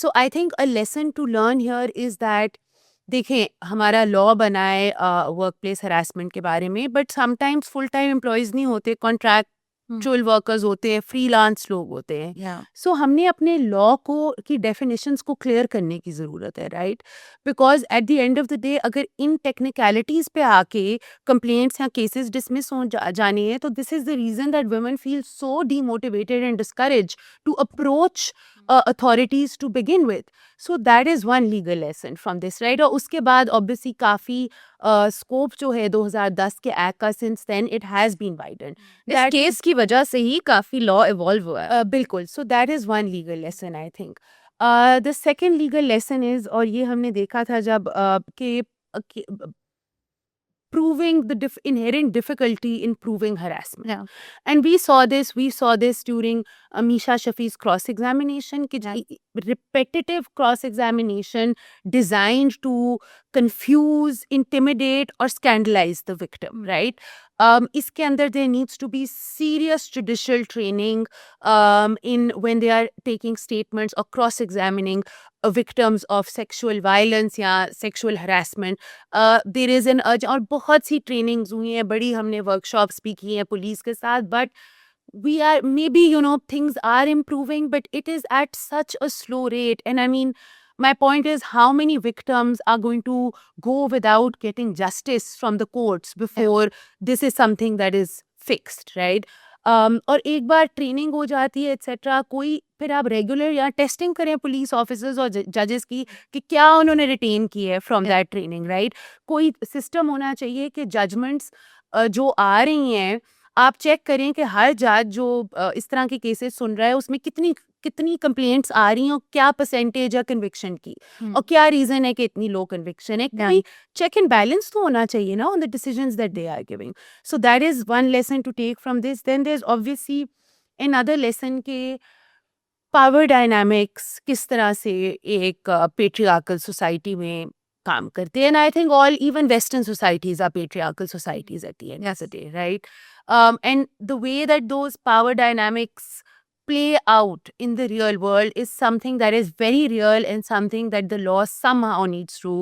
So I think a lesson to learn here is that देखें, हमारा law बना है work place harassment के बारे में, but sometimes full time employees नहीं होते, contractual workers होते हैं, फ्रीलांस लोग होते हैं। सो हमने अपने लॉ को की डेफिनेशंस को क्लियर करने की ज़रूरत है, right? Because at the end of the day अगर इन टेक्निकलिटीज़ पे आके कंप्लेंट्स या केसेस डिसमिस हो जाने हैं, तो this is the reason that women feel so demotivated and discourage to approach authorities to begin with. So that is one legal lesson from this, right? और उसके बाद obviously काफ़ी scope जो है 2010 के एक्ट का, since then it has been widened. इस case की वजह से ही काफ़ी लॉ इवॉल्व हुआ है। बिल्कुल। So that is one legal lesson, I think. The second legal lesson is, और ये हमने देखा था जब कि proving the inherent difficulty in proving harassment. Yeah. And we saw this during Misha Shafi's cross-examination, repetitive cross-examination designed to confuse, intimidate or scandalize the victim, right? Iske andar there needs to be serious judicial training in when they are taking statements or cross-examining victims of sexual violence या sexual harassment. There is an urge और बहुत सी trainings हुई हैं, बड़ी हमने workshops भी की हैं पुलिस के साथ, but we are maybe things are improving, but it is at such a slow rate. And I mean, my point is, how many victims are going to go without getting justice from the courts before this is something that is fixed, right? और एक बार training हो जाती है etcetera, कोई फिर आप regular या testing करें पुलिस ऑफिसर्स और जजेस की कि क्या उन्होंने रिटेन की है फ्रॉम दैट ट्रेनिंग, राइट? कोई सिस्टम होना चाहिए कि जजमेंट्स जो आ रही हैं आप चेक करें कि हर जज जो इस तरह के केसेस सुन रहा है उसमें कितनी कंप्लेंट्स आ रही हैं और क्या परसेंटेज है कन्विक्शन की और क्या रीजन है कि इतनी लो कन्विक्शन है. कोई चेक एंड बैलेंस तो होना चाहिए ना on the decisions that they are giving. So that is one lesson to take from this. Then there is obviously another lesson के पावर डायनामिक्स किस तरह से एक पेट्रियार्कल सोसाइटी में काम करते हैं. And I think all even western societies are patriarchal societies at the end of the day, right? And the way that those power dynamics play out in the real world is something that is very real and something that the law somehow needs to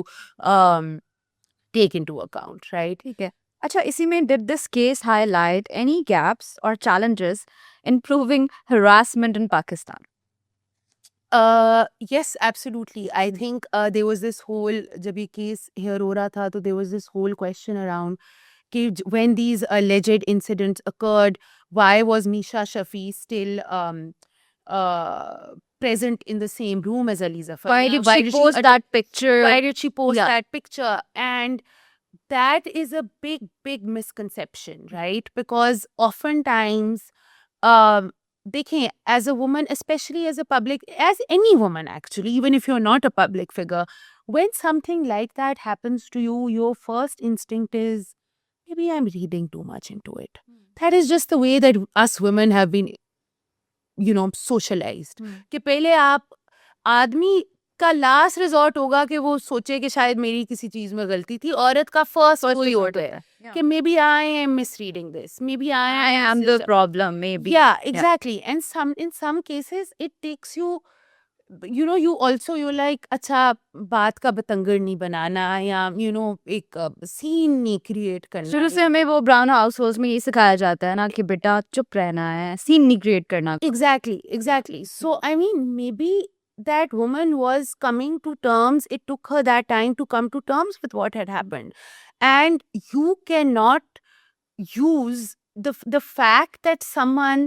take into account, right? ठीक है. अच्छा, इसी में did this case highlight any gaps or challenges in proving harassment in Pakistan? Yes, absolutely. I think there was this whole, जब ये case here हो रहा था, तो there was this whole question around when these alleged incidents occurred, why was Misha Shafi still present in the same room as Ali Zafar? Why did she post that picture? Why did she post Yeah. that picture? And that is a big misconception, right? Because oftentimes, देखें, as a woman, especially as a public, as any woman actually, even if you're not a public figure, when something like that happens to you, your first instinct is, maybe I'm reading too much into it. That is just the way that us women have been, socialized. कि पहले आप आदमी का last resort होगा कि वो सोचे कि शायद मेरी किसी चीज में गलती थी. औरत का फर्स्ट वही होता है कि maybe I am misreading this. Maybe I am the problem, maybe. Yeah, exactly. And in some cases it takes you, you're like, अच्छा बात का बतंगड़ नहीं बनाना या एक सीन नहीं क्रिएट करना. शुरू से हमें वो ब्राउन हाउस होल्ड में ये सिखाया जाता है ना कि बेटा चुप रहना है, सीन नहीं क्रिएट करना. Exactly. So I mean, maybe that woman was coming to terms, it took her that time to come to terms with what had happened. And you cannot use the fact that someone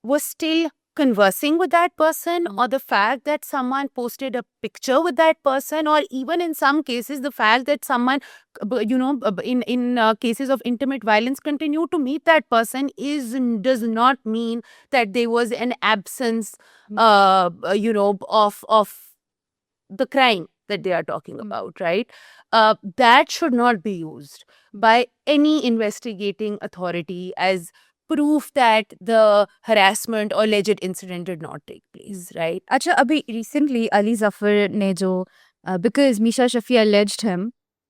was still conversing with that person, or the fact that someone posted a picture with that person, or even in some cases the fact that someone in cases of intimate violence continued to meet that person does not mean that there was an absence of the crime that they are talking about, right? That should not be used by any investigating authority as proof that the harassment or alleged incident did not take place, right? अच्छा, अभी recently Ali Zafar ने जो because Misha Shafi alleged him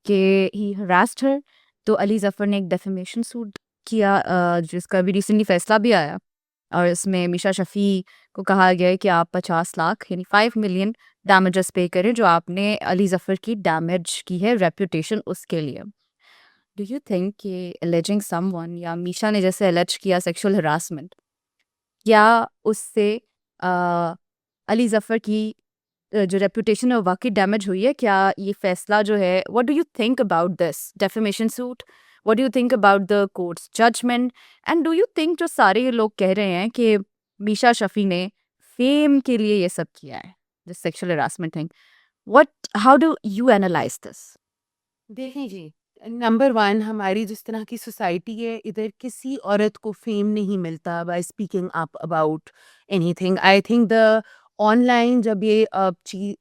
कि he harassed her, तो Ali Zafar ने एक defamation suit किया जिसका अभी recently फैसला भी आया और इसमें मीशा शफ़ी को कहा गया है कि आप 50 लाख यानी 5 मिलियन डैमेजेस पे करें जो आपने अली ज़फ़र की डैमेज की है रेपुटेशन उसके लिए. डू यू थिंक कि एलिजिंग समवन या मीशा ने जैसे एलिज किया सेक्सुअल हरासमेंट, क्या उससे अली ज़फ़र की जो रेपुटेशन है वो वाकई डैमेज हुई है? क्या ये फैसला जो है, what do you think about this defamation suit? What do you think about the court's judgement? And do you think जो सारे ये लोग कह रहे हैं कि मीशा शफ़ी ने फेम के लिए ये सब किया है, this sexual harassment thing, how do you analyse this? देखें जी, नंबर 1, हमारी जिस तरह की सोसाइटी है, इधर किसी औरत को फेम नहीं मिलता by speaking up about anything. I think the online जब ये चीज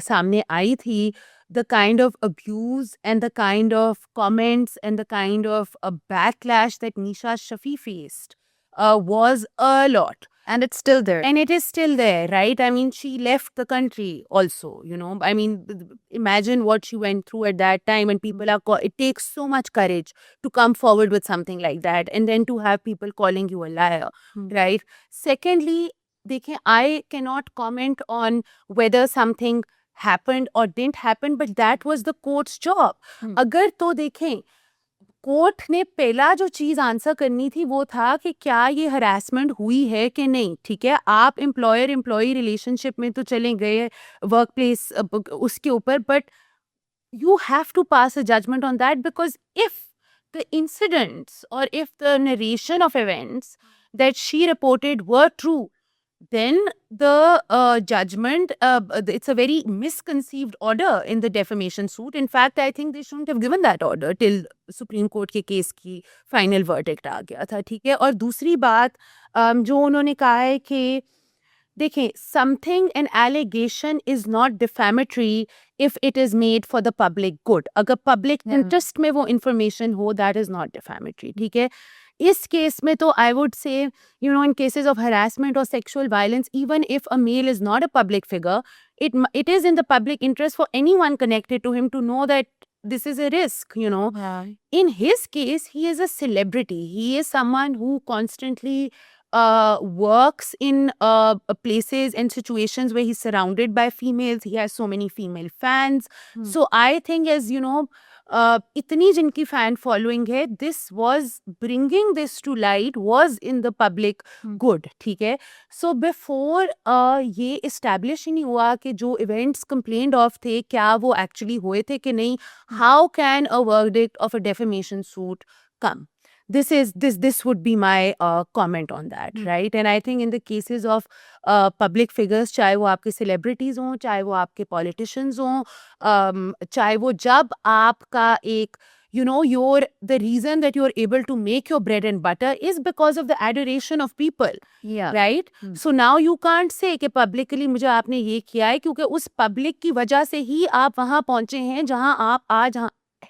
सामने आई थी, the kind of abuse and the kind of comments and the kind of backlash that Nisha Shafi faced was a lot. And it's still there. And it is still there, right? I mean, she left the country also, I mean, imagine what she went through at that time. And people it takes so much courage to come forward with something like that. And then to have people calling you a liar, right? Secondly, I cannot comment on whether something happened or didn't happen, but that was the court's job. अगर तो देखें, court ने पहला जो चीज answer करनी थी वो था कि क्या ये हरासमेंट हुई है कि नहीं, ठीक है? आप एम्प्लॉयर एम्प्लॉई रिलेशनशिप में तो चले गए, वर्क प्लेस उसके ऊपर, but you have to pass a judgment on that, because if the incidents or if the narration of events that she reported were true, then the judgment, it's a very misconceived order in the defamation suit. In fact, I think they shouldn't have given that order till Supreme Court के case की final verdict आ गया था, ठीक है? और दूसरी बात जो उन्होंने कहा है कि देखें, something, an allegation is not defamatory if it is made for the public good. अगर public interest में वो information हो, that is not defamatory, ठीक है? इस केस में तो I would say, in cases of harassment or sexual violence, even if a male is not a public figure, it is in the public interest for anyone connected to him to know that this is a risk, Yeah. In his case, he is a celebrity. He is someone who constantly works in places and situations where he's surrounded by females. He has so many female fans. So I think, as itni jinki fan following hai, this was bringing this to light was in the public good, ठीक है? So before ये establish ही नहीं हुआ कि जो events complained of थे, क्या वो actually हुए थे कि नहीं, how can a verdict of a defamation suit come? This would be my comment on that, right? And I think in the cases of public figures, चाहे वो आपके celebrities हों, चाहे वो आपके politicians हों, चाहे वो जब आपका एक the reason that you're able to make your bread and butter is because of the adoration of people, right? So now you can't say कि publicly मुझे आपने ये किया है, क्योंकि उस public की वजह से ही आप वहाँ पहुँचे हैं जहाँ आप आज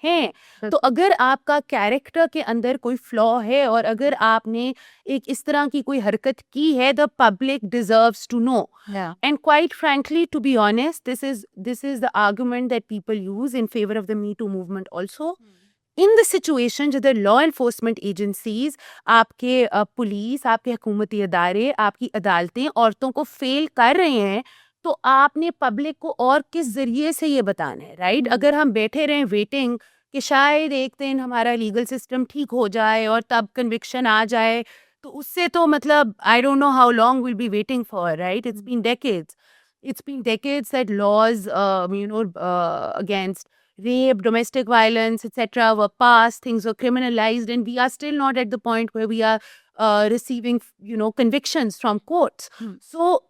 हैं. तो अगर आपका कैरेक्टर के अंदर कोई फ्लॉ है और अगर आपने एक इस तरह की कोई हरकत की है, the public deserves to know. And quite frankly, to be honest, this is the argument that people use in favor of the Me Too movement also. In the situation जिधर law enforcement agencies, आपके police, आपके हुकूमती अदारे, आपकी अदालतें औरतों को fail कर रहे हैं, तो आपने पब्लिक को और किस जरिए से ये बताना है, राइट? अगर हम बैठे रहें वेटिंग कि शायद एक दिन हमारा लीगल सिस्टम ठीक हो जाए और तब कन्विक्शन आ जाए, तो उससे तो मतलब I don't know how long will be waiting for, right? It's been decades that laws against rape, domestic violence, etc. were passed, things were criminalized, and we are still not at the point where we are receiving convictions from courts. So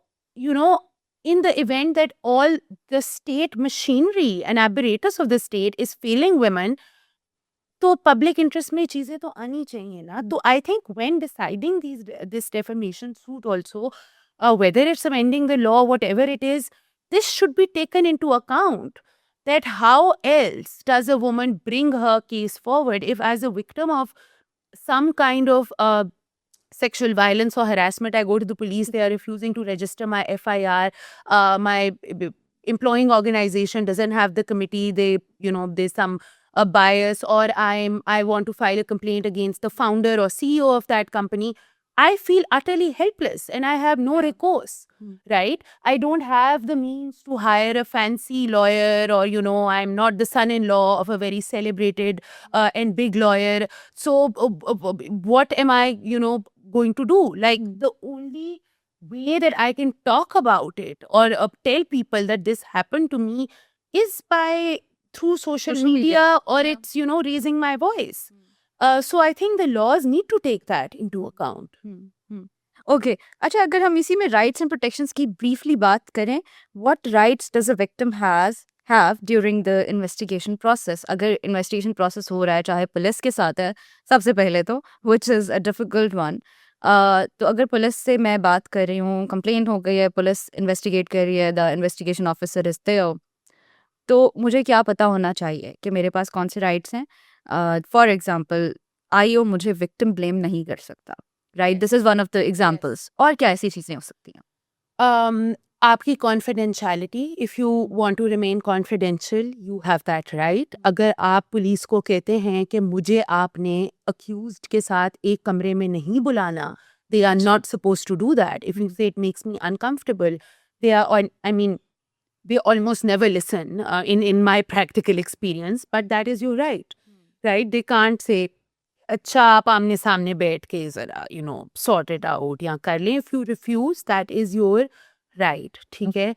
in the event that all the state machinery and apparatus of the state is failing women, तो public interest में चीजें तो आनी चाहिए ना. तो I think when deciding this defamation suit also, whether it's amending the law, whatever it is, this should be taken into account. That how else does a woman bring her case forward if, as a victim of some kind of sexual violence or harassment, I go to the police, they are refusing to register my FIR, my employing organization doesn't have the committee, there's some bias, or I want to file a complaint against the founder or CEO of that company, I feel utterly helpless and I have no recourse, right? I don't have the means to hire a fancy lawyer, or, I'm not the son-in-law of a very celebrated and big lawyer. So what am I, going to do? Like, the only way that I can talk about it or tell people that this happened to me is through social media, or it's, raising my voice. So I think the laws need to take that into account. Okay. अच्छा, अगर हम इसी में rights and protections की briefly बात करें, what rights does a victim have during the investigation process? अगर investigation process हो रहा है, चाहे पुलिस के साथ है, सबसे पहले तो, which is a difficult one. तो अगर पुलिस से मैं बात कर रही हूँ, complaint हो गई है, पुलिस investigate कर रही है, the investigation officer is there. तो मुझे क्या पता होना चाहिए कि मेरे पास कौन से राइट्स हैं? फॉर एग्जांपल, आईओ मुझे विक्टिम ब्लेम नहीं कर सकता, right? This is one of the examples. और क्या ऐसी चीज़ें हो सकती हैं? आपकी confidentiality, if you want to remain confidential you have that right. अगर आप पुलिस को कहते हैं कि मुझे आपने अक्यूज्ड के साथ एक कमरे में नहीं बुलाना, they are not suppose to do that. If you say it makes me uncomfortable, they are, I mean, they almost never listen in my practical experience, but that is your right. Right, they can't say अच्छा आप आमने सामने बैठ के जरा sort it out या कर लें। if you refuse that is your right, ठीक है।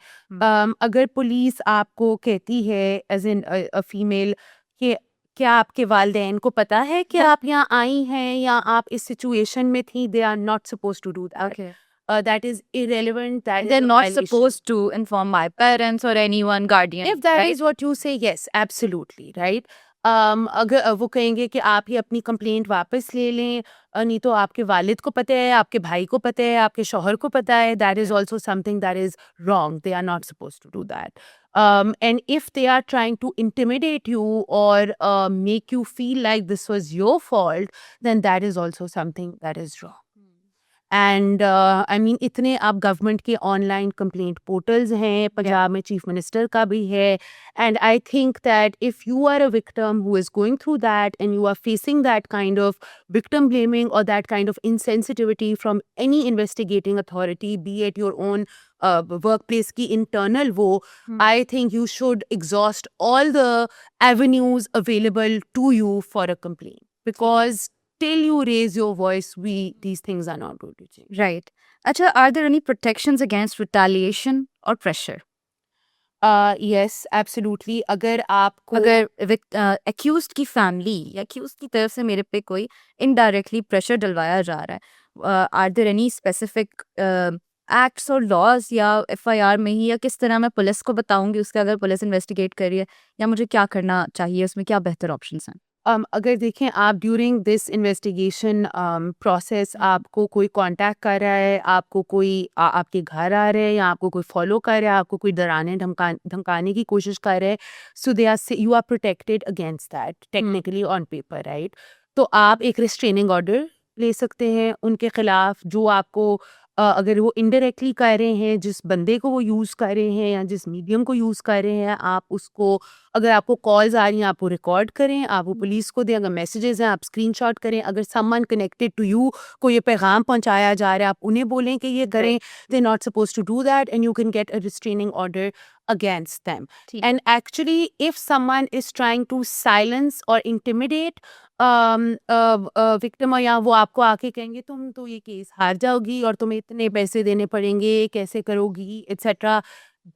अगर पुलिस आपको कहती है एज इन अ फीमेल कि क्या आपके वालिदैन को पता है कि आप यहाँ आई हैं या आप इस सिचुएशन में थी, they are not supposed to do that. Okay. That is irrelevant, that is They're a not violation. supposed to inform my parents or anyone, guardian. If that right? is what you say, yes, absolutely, right. अगर वो कहेंगे कि आप ही अपनी complaint वापस ले लें, नहीं तो आपके वालिद को पता है, आपके भाई को पता है, आपके शौहर को पता है, that is also something that is wrong. They are not supposed to do that. And if they are trying to intimidate you or make you feel like this was your fault, then that is also something that is wrong. And I mean इतने आप government के online complaint portals हैं, पंजाब में chief minister का भी है। And I think that if you are a victim who is going through that and you are facing that kind of victim blaming और that kind of insensitivity from any investigating authority, be it your own workplace की internal वो, I think you should exhaust all the avenues available to you for a complaint, because till you raise your voice, these things are not going to change. Right. Acha, are there any protections against retaliation or pressure? Yes, absolutely. अगर आपको अगर accused की family या accused की तरफ से मेरे पे कोई indirectly pressure डलवाया जा रहा है, are there any specific acts और laws या FIR में ही, या किस तरह मैं पुलिस को बताऊंगी उसका अगर पुलिस इन्वेस्टिगेट कर रही है, या मुझे क्या करना चाहिए, उसमें क्या बेहतर ऑप्शंस हैं? अगर देखें आप ड्यूरिंग दिस इन्वेस्टिगेशन प्रोसेस आपको कोई कांटेक्ट कर रहा है, आपको कोई आपके घर आ रहा है या आपको कोई फॉलो कर रहा है, आपको कोई डराने धमकाने की कोशिश कर रहा है, so they are you are protected against that technically on paper, right. तो आप एक रिस्ट्रेनिंग ऑर्डर ले सकते हैं उनके खिलाफ, जो आपको अगर वो इनडायरेक्टली कर रहे हैं, जिस बंदे को वो यूज़ कर रहे हैं या जिस मीडियम को यूज़ कर रहे हैं, आप उसको, अगर आपको कॉल्स आ रही हैं आप वो रिकॉर्ड करें, आप वो पुलिस को दें, अगर मैसेजेस हैं आप स्क्रीनशॉट करें, अगर समवन कनेक्टेड टू यू को ये पैगाम पहुंचाया जा रहा है आप उन्हें बोलें कि ये करें, they not suppose to do that and you can get a restraining order against them. And actually if someone is trying to silence or intimidate victim, या वो आपको आके कहेंगे तुम तो ये केस हार जाओगी और तुम्हें इतने पैसे देने पड़ेंगे, कैसे करोगी, etc.,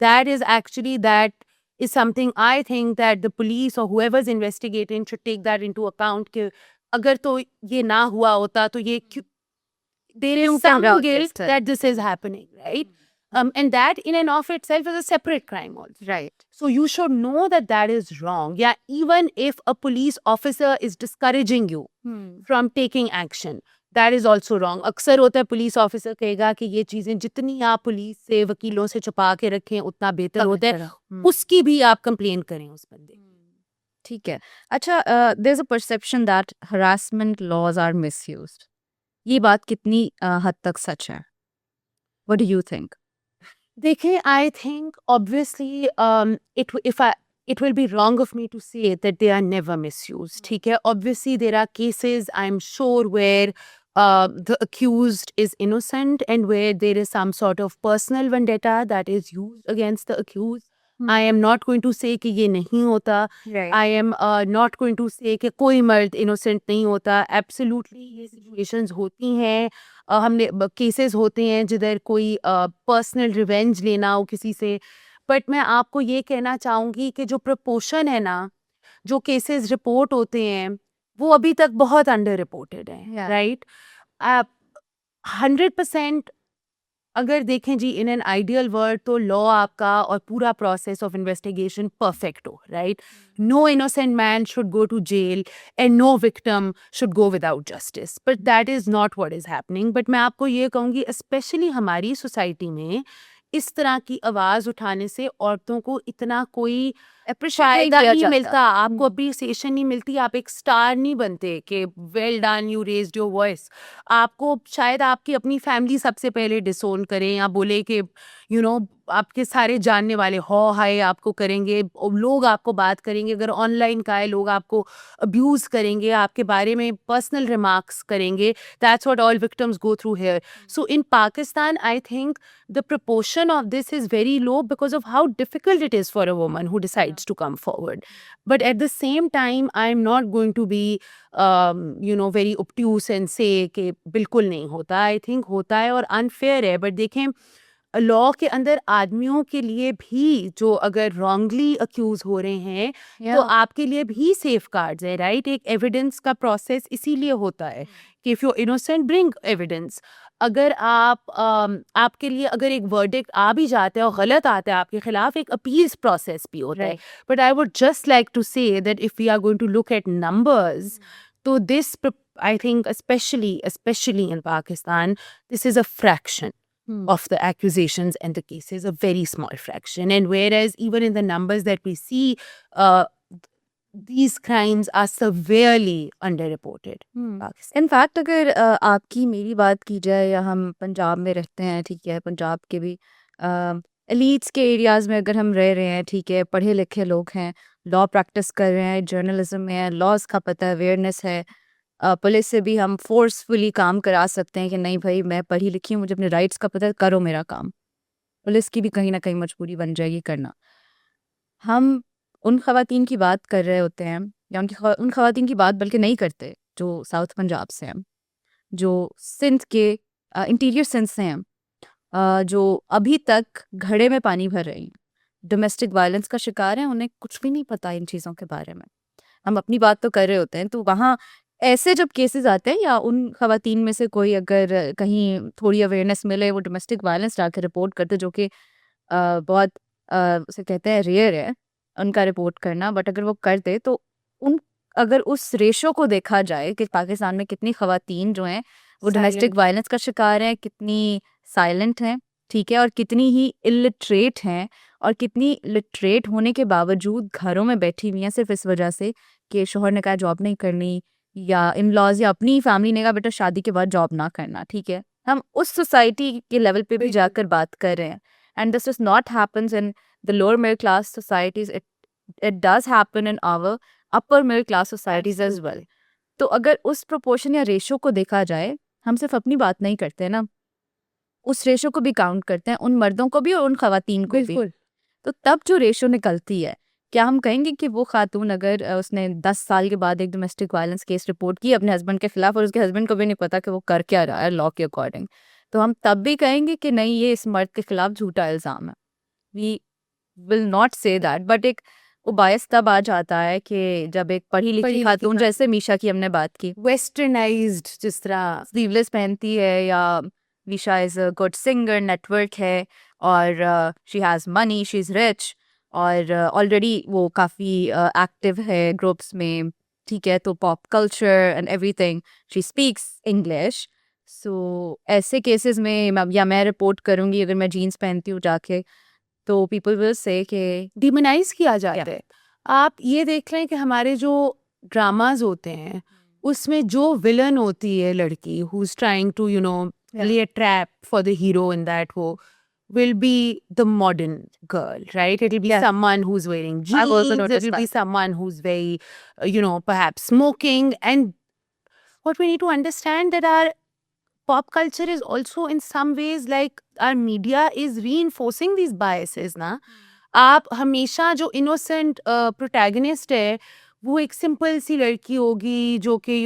that is actually, that is something I think that the police or whoever is investigating should take that into account कि अगर तो ये ना हुआ होता तो ये there is some guilt that this is happening, right? And that in and of itself is a separate crime also. Right. So you should know that that is wrong. Yeah, even if a police officer is discouraging you from taking action, that is also wrong. अक्सर होता है police officer कहेगा कि ये चीज़ें जितनी आप police से वकीलों से छुपा के रखें उतना बेहतर होता है, उसकी भी आप कंप्लेन करें उस बंदे। ठीक है। अच्छा, there is a perception that harassment laws are misused. ये बात कितनी हद तक सच है? What do you think? देखिए, I think obviously it will be wrong of me to say that they are never misused. ठीक है, obviously there are cases I'm sure where the accused is innocent and where there is some sort of personal vendetta that is used against the accused. I am not going to say कि ये नहीं होता. Right. I am not going to say कि कोई मर्द innocent नहीं होता. Absolutely ये situations होती हैं. हमने केसेस होते हैं जिधर कोई पर्सनल रिवेंज लेना हो किसी से, बट मैं आपको ये कहना चाहूँगी कि जो प्रपोर्शन है ना, जो केसेस रिपोर्ट होते हैं वो अभी तक बहुत अंडर रिपोर्टेड हैं, राइट। 100% अगर देखें जी इन एन आइडियल वर्ल्ड तो लॉ आपका और पूरा प्रोसेस ऑफ इन्वेस्टिगेशन परफेक्ट हो, right. No innocent man should go to jail and no victim should go without justice, but that is not what is happening. But मैं आपको ये कहूँगी specially हमारी सोसाइटी में इस तरह की आवाज़ उठाने से औरतों को इतना कोई Appreciate फायदा किया नहीं जाता। मिलता, आपको अप्रिसिएशन नहीं मिलती, आप एक स्टार नहीं बनते कि well done you raised your voice. आपको शायद आपकी अपनी फैमिली सबसे पहले डिसोन करें या बोले कि आपके सारे जानने वाले हो हाय आपको करेंगे, लोग आपको बात करेंगे, अगर ऑनलाइन का है लोग आपको अब्यूज़ करेंगे, आपके बारे में पर्सनल रिमार्क्स करेंगे। That's what all victims go through here. So in Pakistan I think the proportion of this is very low because of how difficult it is for a woman who decides to come forward. But at the same time, I'm not going to be, very obtuse and say कि बिल्कुल नहीं होता. I think होता है और unfair है. But देखें law के अंदर आदमियों के लिए भी जो अगर रॉन्गली अक्यूज हो रहे हैं तो आपके लिए भी सेफ गार्ड्स है, राइट? एक एविडेंस का प्रोसेस इसीलिए होता है कि if you innocent bring evidence. अगर आपके लिए अगर एक वर्डिक्ट आ भी जाता है और गलत आता है आपके खिलाफ, एक अपील्स प्रोसेस भी होता है। But I would just like to say that if we are going to look at numbers, तो this I think especially in Pakistan, this is a fraction of the accusations and the cases, a very small fraction. And whereas even in the numbers that we see, these crimes are severely underreported. In fact अगर आपकी मेरी बात की जाए या हम पंजाब में रहते हैं, ठीक है, पंजाब के भी एलिट्स के एरियाज़ में अगर हम रह रहे हैं, ठीक है, पढ़े लिखे लोग हैं, लॉ प्रैक्टिस कर रहे हैं, जर्नलिज्म में है, लॉज का पता है, अवेयरनेस है, पुलिस से भी हम फोर्सफुली काम करा सकते हैं कि नहीं भाई मैं पढ़ी लिखी हूँ, मुझे अपने राइट्स का पता है, करो मेरा काम। पुलिस की भी कहीं ना कहीं मजबूरी बन जाएगी करना। हम उन खवातीन की बात कर रहे होते हैं या उन खवातीन की बात बल्कि नहीं करते जो साउथ पंजाब से हैं, जो सिंध के इंटीरियर सिंध से हैं, जो अभी तक घड़े में पानी भर रही हैं, डोमेस्टिक वायलेंस का शिकार हैं, उन्हें कुछ भी नहीं पता इन चीज़ों के बारे में। हम अपनी बात तो कर रहे होते हैं, तो वहाँ ऐसे जब केसेस आते हैं या उन खवातीन में से कोई अगर कहीं थोड़ी अवेयरनेस मिले, वो डोमेस्टिक वायलेंस डालकर रिपोर्ट करते, जो कि बहुत उसे कहते हैं रेयर है उनका रिपोर्ट करना, बट अगर वो करते तो अगर उस रेशो को देखा जाए कि पाकिस्तान में कितनी खवातीन जो हैं वो डोमेस्टिक वायलेंस का शिकार हैं, कितनी साइलेंट हैं, ठीक है, और कितनी ही इलिटरेट हैं, और कितनी लिटरेट होने के बावजूद घरों में बैठी हुई हैं सिर्फ इस वजह से कि शोहर ने कहा जॉब नहीं करनी, या इन लॉज या अपनी फैमिली ने कहा बेटा शादी के बाद जॉब ना करना, ठीक है। हम उस सोसाइटी के लेवल पे भी जाकर बात कर रहे हैं, and this is not happens in the lower middle class societies, it does happen in our upper middle class societies as well. तो अगर उस प्रोपोर्शन या रेशो को देखा जाए, हम सिर्फ अपनी बात नहीं करते ना, उस रेशो को भी काउंट करते हैं, उन मर्दों को भी और उन खवातीन को भी। तो तब जो रेशो निकलती है, क्या हम कहेंगे कि वो खातून अगर उसने 10 साल के बाद एक डोमेस्टिक वायलेंस केस रिपोर्ट की अपने हस्बैंड के खिलाफ और उसके हस्बैंड को भी नहीं पता कि वो कर क्या रहा है लॉ के अकॉर्डिंग, तो हम तब भी कहेंगे कि नहीं ये इस मर्द के खिलाफ झूठा इल्ज़ाम है? We will not say that. But एक वो बायस तब आ जाता है कि जब एक पढ़ी लिखी खातून, जैसे मीशा की हमने बात की, वेस्टर्नाइज्ड जिस तरह स्लीवलेस पहनती है, या Meesha is a good singer, network है, और she has money, she is rich, और ऑलरेडी वो काफ़ी एक्टिव है ग्रुप्स में, ठीक है, तो pop culture and everything, she speaks English. So ऐसे केसेस में या मैं रिपोर्ट करूँगी अगर मैं जीन्स पहनती हूँ जाके, तो पीपल विल से कि डिमोनाइज किया जाता है। आप ये देख लें कि हमारे जो ड्रामाज होते हैं उसमें जो विलन होती है लड़की who is trying to lay a trap for the hero in that will be the modern girl, right? It'll be someone who's wearing jeans, it'll be someone who's very, perhaps smoking. And what we need to understand that our pop culture is also in some ways like our media is reinforcing these biases ना। आप हमेशा जो innocent protagonist है वो एक simple सी लड़की होगी जो कि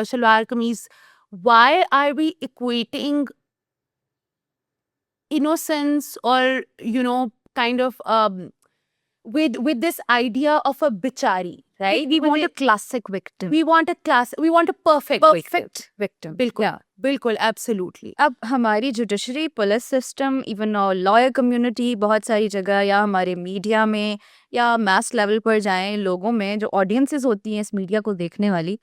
salwar kameez. Why are we equating innocence or kind of with this idea of a bichari, right? we want a classic victim, we want a perfect victim. बिल्कुल absolutely। अब हमारी judiciary, police system, even lawyer community, बहुत सारी जगह, या हमारे media में या मैस लेवल पर जाएं, लोगों में जो ऑडियंसेस होती हैं इस मीडिया को देखने वाली,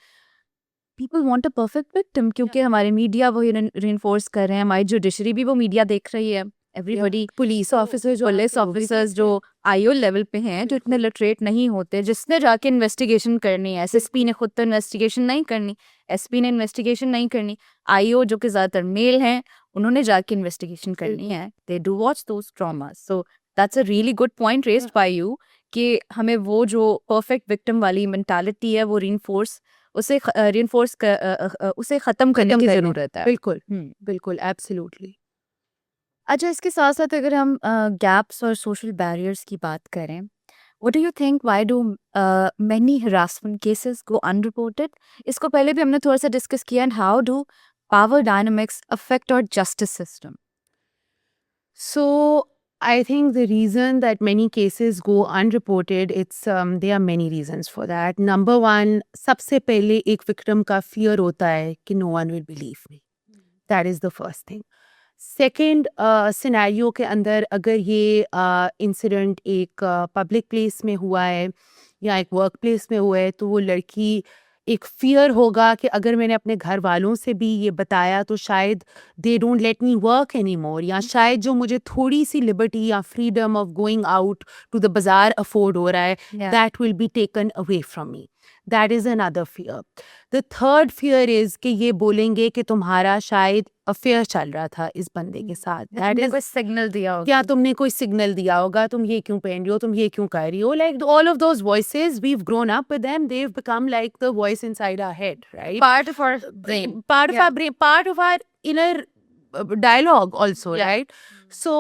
people want a perfect victim, क्योंकि हमारे मीडिया वो रिइंफोर्स कर रहे हैं, हमारी जुडिशरी भी वो मीडिया देख रही है, एवरीबडी पुलिस ऑफिसर जो पुलिस ऑफिसर्स जो आईओ लेवल पे हैं, जो इतने लिटरेट नहीं होते, जिसने जाके इन्वेस्टिगेशन करनी है, एसएसपी ने खुद तो इन्वेस्टिगेशन नहीं करनी, एसपी ने इन्वेस्टिगेशन नहीं करनी, आईओ जो कि ज़्यादातर मेल हैं, उन्होंने जाके इन्वेस्टिगेशन करनी है. They do watch those traumas. So that's a really good point raised by you कि हमें वो जो परफेक्ट विक्टिम वाली मेंटालिटी है वो उसे ख़त्म करने की ज़रूरत है. बिल्कुल हम्म. बिल्कुल एब्सोल्युटली. अच्छा, इसके साथ साथ अगर हम गैप्स और सोशल बैरियर्स की बात करें, what do you think, why do many harassment cases go unreported? इसको पहले भी हमने थोड़ा सा डिस्कस किया. And how do power dynamics affect our justice system? So I think the reason that many cases go unreported, there are many reasons for that. Number one, सबसे पहले एक victim का fear होता है कि no one will believe me. That is the first thing. Second scenario के अंदर अगर ये इंसिडेंट एक पब्लिक प्लेस में हुआ है या एक वर्क प्लेस में हुआ है, तो वो लड़की एक फियर होगा कि अगर मैंने अपने घर वालों से भी ये बताया तो शायद they don't let me work any more, या शायद जो मुझे थोड़ी सी लिबर्टी या freedom of going out to the bazaar afford हो रहा है, that will be taken away from me. That is another fear. The third fear is कि ये बोलेंगे कि तुम्हारा शायद अफेयर चल रहा था इस बंदे के साथ. दैट इज कोई सिग्नल दिया होगा. क्या तुमने कोई सिग्नल दिया होगा, तुम ये क्यों पहन रही हो, तुम ये क्यों कर रही हो. Like all of those voices we have grown up with them, they have become like the voice inside our head, right? Part of our brain. Part of our brain, part of our inner dialogue also, Yeah. right? So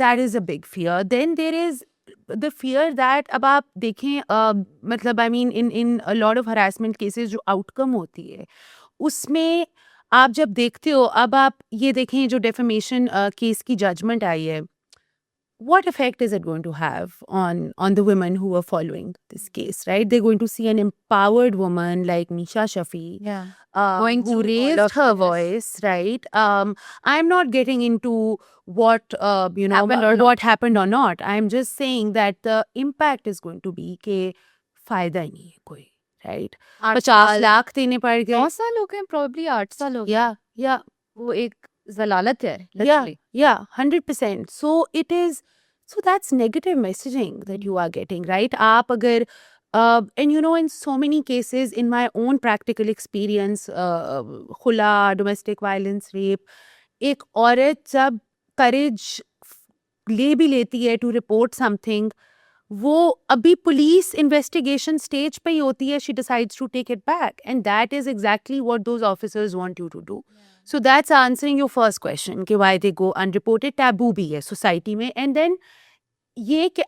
that is a big fear. Then there is the fear that अब आप देखें मतलब I mean in a lot of harassment cases जो outcome होती है उसमें आप जब देखते हो, अब आप ये देखें जो डेफेमेशन केस की जजमेंट आई है, what effect is it going to have on the women who are following this case, right? They're going to see an empowered woman like Nisha Shafi, Yeah. Going who raised her voice, right? I'm not getting into what what happened or not. I'm just saying that the impact is going to be कि फायदा ही नहीं है कोई, right? 50 lakh देने पड़ गए. 9 साल हो गए, probably 8 साल हो गए. Yeah. वो एक जलालत है. Yeah, 100%. So that's negative messaging that you are getting, right? आप अगर and in so many cases in my own practical experience, खुला, domestic violence, rape, एक औरत जब courage ले भी लेती है to report something, वो अभी पुलिस इन्वेस्टिगेशन स्टेज पे ही होती है, she decides to take it back, and that is exactly what those officers want you to do. So that's answering your first question कि why they go unreported. taboo भी है society में. And then ये कि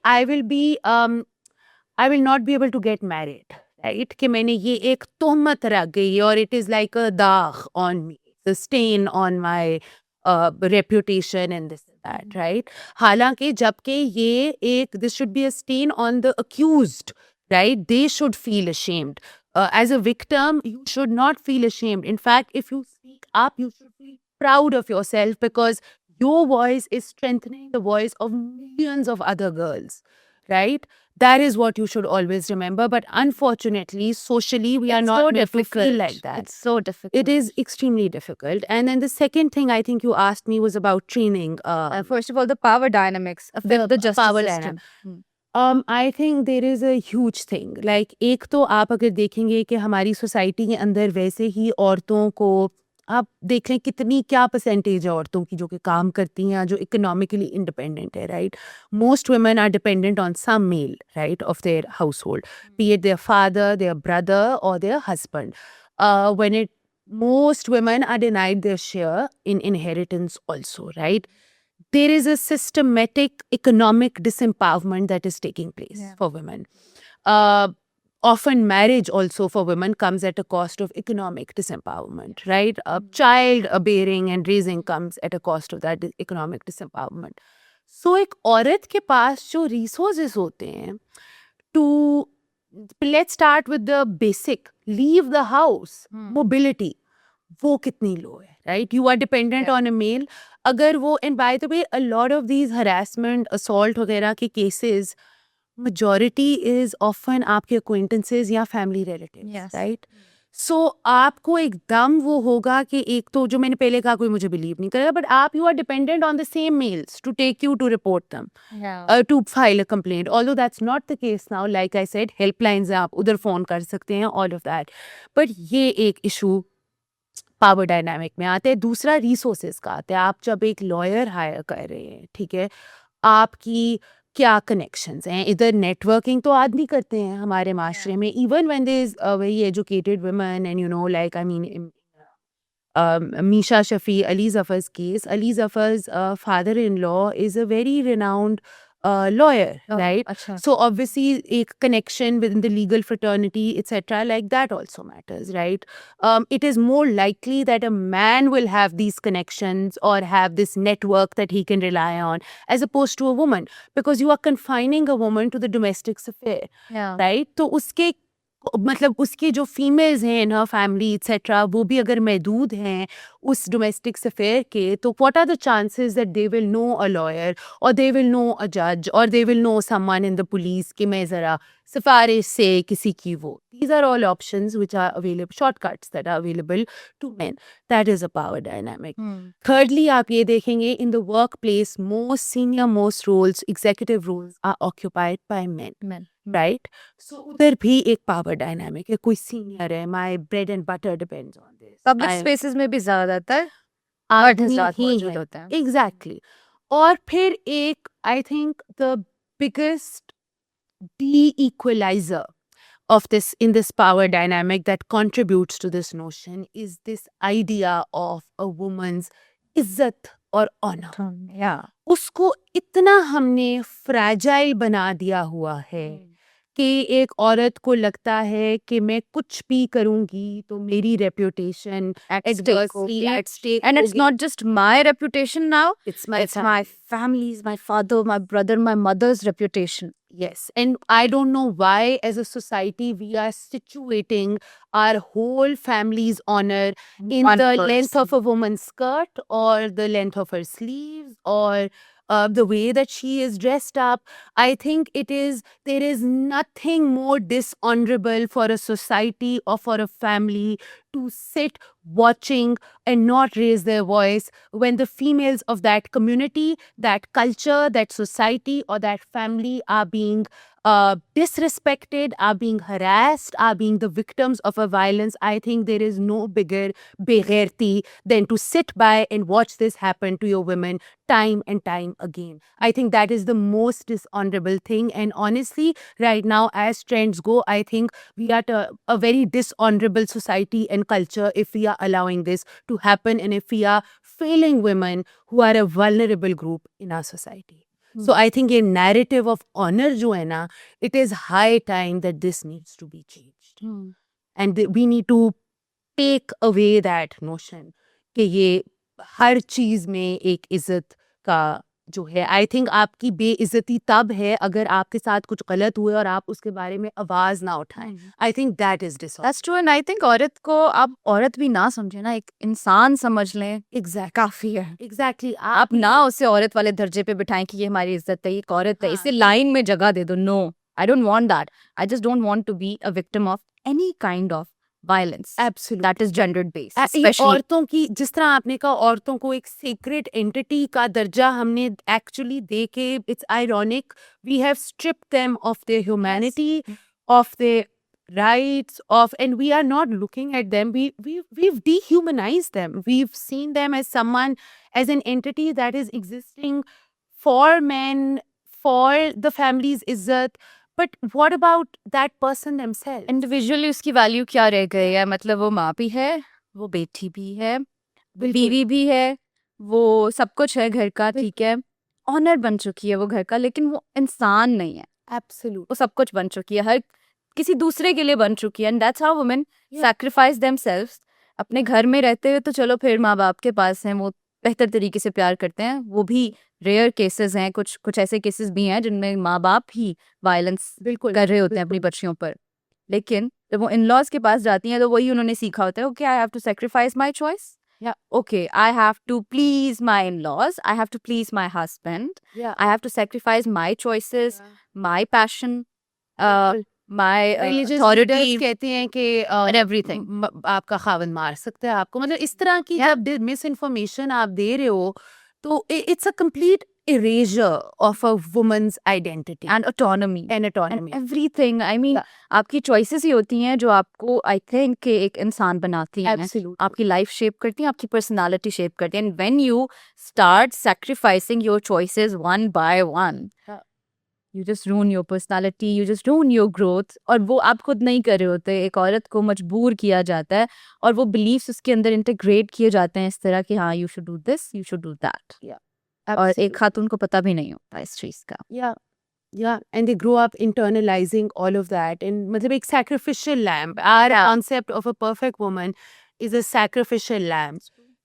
I will not be able to get married, right? कि मैंने ये एक तोहमत रख गई और it is like a दाग on me, the stain on my reputation and this and that, right? हालांकि जबकि ये एक this should be a stain on the accused, right? They should feel ashamed. As a victim, you should not feel ashamed. In fact, if you speak up, you should feel proud of yourself because your voice is strengthening the voice of millions of other girls, right? That is what you should always remember. But unfortunately, socially, we are not made to feel like that. It's so difficult. It is extremely difficult. And then the second thing I think you asked me was about training. First of all, the power dynamics of the justice power system. I think there is a huge thing. Like एक तो आप अगर देखेंगे कि हमारी society के अंदर वैसे ही औरतों को आप देख लें कितनी क्या परसेंटेज है औरतों की जो कि काम करती हैं, जो इकोनॉमिकली इंडिपेंडेंट है, right? Most women are dependent on some male, right, of their household, be it their father, their brother और their husband. When most women are denied their share in inheritance also, right? There is a systematic economic disempowerment that is taking place for women. Often marriage also for women comes at a cost of economic disempowerment, right? Child bearing and raising comes at a cost of that economic disempowerment. So एक औरत के पास जो resources होते हैं to, let's start with the basic, leave the house, mobility, वो कितनी लो है, right? You are dependent on a male. अगर वो, and by the way, a lot of these harassment, assault वगैरह के cases, majority is often आपके acquaintances या family relatives, right? सो आपको एकदम वो होगा कि एक तो जो मैंने पहले कहा कोई मुझे बिलीव नहीं करेगा, बट आप you are dependent on the same males to take you to report them, to file a complaint. Although that's not the case now, like I said, helplines हैं, आप उधर फोन कर सकते हैं, all of that. But ये एक issue power dynamic में आते हैं. दूसरा रिसोर्सेज का आता है. आप जब एक लॉयर हायर कर रहे हैं, ठीक है, आपकी क्या कनेक्शंस हैं. इधर नेटवर्किंग तो आदमी करते हैं हमारे माशरे में, even when there is a very educated woman and you know like I mean Misha Shafi, Ali Zafar's case. Ali Zafar's father-in-law is a very renowned lawyer, right? अच्छा. So obviously, a connection within the legal fraternity, etc., like that also matters, right? It is more likely that a man will have these connections or have this network that he can rely on, as opposed to a woman, because you are confining a woman to the domestic affair, Yeah. right? तो उसके मतलब उसके जो females हैं इन हर family etcetera, वो भी अगर महदूद हैं उस डोमेस्टिक अफेयर के, तो what are the chances that they will know a lawyer और दे विल नो अ जज और they will know someone in the police कि मैं ज़रा सिफारिश से किसी की वो. These are all options which are available, shortcuts that are available to men. That is a power dynamic. Thirdly, आप ये देखेंगे in the workplace, most senior most roles, executive roles are occupied by men, Men. right? So उधर भी एक power dynamic है. कोई senior है, my bread and butter depends on this. Public I- spaces में भी ज्यादातर मर्द आदमी हजरात ही मौजूद हैं. होते हैं. Exactly. और फिर एक I think the biggest de-equalizer of this in this power dynamic that contributes to this notion is this idea of a woman's इज्जत और honor. Yeah. उसको इतना हमने फ्रैजाइल बना दिया हुआ है कि एक औरत को लगता है कि मैं कुछ भी करूंगी तो मेरी रेपुटेशन At stake adversely होगी. at stake And it's होगी. not just my reputation now. It's my It's my family's, my father, my brother, my mother's reputation. Yes, and I don't know why as a society we are situating our whole family's honor in One the person. length of a woman's skirt or the length of her sleeves or the way that she is dressed up. I think there is nothing more dishonorable for a society or for a family to sit watching and not raise their voice when the females of that community, that culture, that society, or that family are being disrespected, are being harassed, are being the victims of a violence. I think there is no bigger beghairti than to sit by and watch this happen to your women time and time again. I think that is the most dishonorable thing. And honestly, right now, as trends go, I think we are a very dishonorable society and culture if we are allowing this to happen and if we are failing women who are a vulnerable group in our society. So I think a narrative of honor जो है ना, it is high time that this needs to be changed. And we need to take away that notion कि ये हर चीज में एक इज्जत का जो है. आई थिंक आपकी बेइज्जती तब है अगर आपके साथ कुछ गलत हुए और आप उसके बारे में आवाज ना उठाएं. आई think that is dishonour. That's true. And I think औरत को आप औरत भी ना समझे ना, एक इंसान समझ लें, एग्जैक्ट काफी है. एग्जैक्टली. आप ना उसे औरत वाले दर्जे पे बिठाएं कि ये हमारी इज्जत है, ये एक औरत है, हाँ. इसे लाइन में जगह दे दो. No, I don't want that. I just don't want to be a victim of any kind of violence Absolutely. That is gender based. ये स्पेशली औरतों की, जिस तरह आपने कहा औरतों को एक सीक्रेट एंटिटी का दर्जा हमने एक्चुअली दे के, it's ironic, we have stripped them of their humanity, of their rights of, and we are not looking at them, we've dehumanized them. We've seen them as someone, as an entity that is existing for men, for the family's izzat. But what about that person themselves? Individually उसकी value क्या रह गई है. मतलब वो माँ भी है, वो बेटी भी है, बीवी भी है, वो सब कुछ है घर का, ठीक है, ऑनर बन चुकी है वो घर का, लेकिन वो इंसान नहीं है. Absolutely. वो सब कुछ बन चुकी है, हर किसी दूसरे के लिए बन चुकी है. And that's how women sacrifice themselves. अपने घर में रहते हुए तो चलो फिर माँ बाप के पास हैं, वो बेहतर तरीके से प्यार करते हैं. वो भी रेयर केसेस हैं, कुछ ऐसे केसेस भी हैं जिनमें माँ बाप ही वायलेंस बिल्कुल कर रहे होते हैं अपनी बच्चियों पर. लेकिन जब वो इन लॉज के पास जाती हैं तो वही उन्होंने सीखा होता है, okay I have to sacrifice my choice. Yeah. Okay, I have to please my in-laws, I have to please my husband, Yeah. I have to sacrifice my choices, my passion, my Religious authority leaders कहते हैं कि and everything. आपका खावन मार सकता है आपको, मतलब इस तरह की जब मिस इन्फॉर्मेशन आप दे रहे हो तो it's a complete erasure of a woman's identity And autonomy and and autonomy. everything. I mean, Yeah. आपकी choices ही होती हैं जो आपको I think कि एक इंसान बनाती हैं, Absolutely. आपकी life shape करती हैं, आपकी personality shape करती हैं. And when you start sacrificing your choices one by one, Yeah. you just ruin your personality, you just ruin your growth. और वो आप खुद नहीं कर रहे होते, एक औरत को मजबूर किया जाता है और वो beliefs उसके अंदर integrate किए जाते हैं इस तरह कि हाँ you should do this, you should do that. Yeah. और एक Absolutely. खातून को पता भी नहीं होता इस चीज़ का. Yeah. Yeah, and they grow up internalizing all of that. And मतलब एक sacrificial lamb. Our concept of a perfect woman is a sacrificial lamb.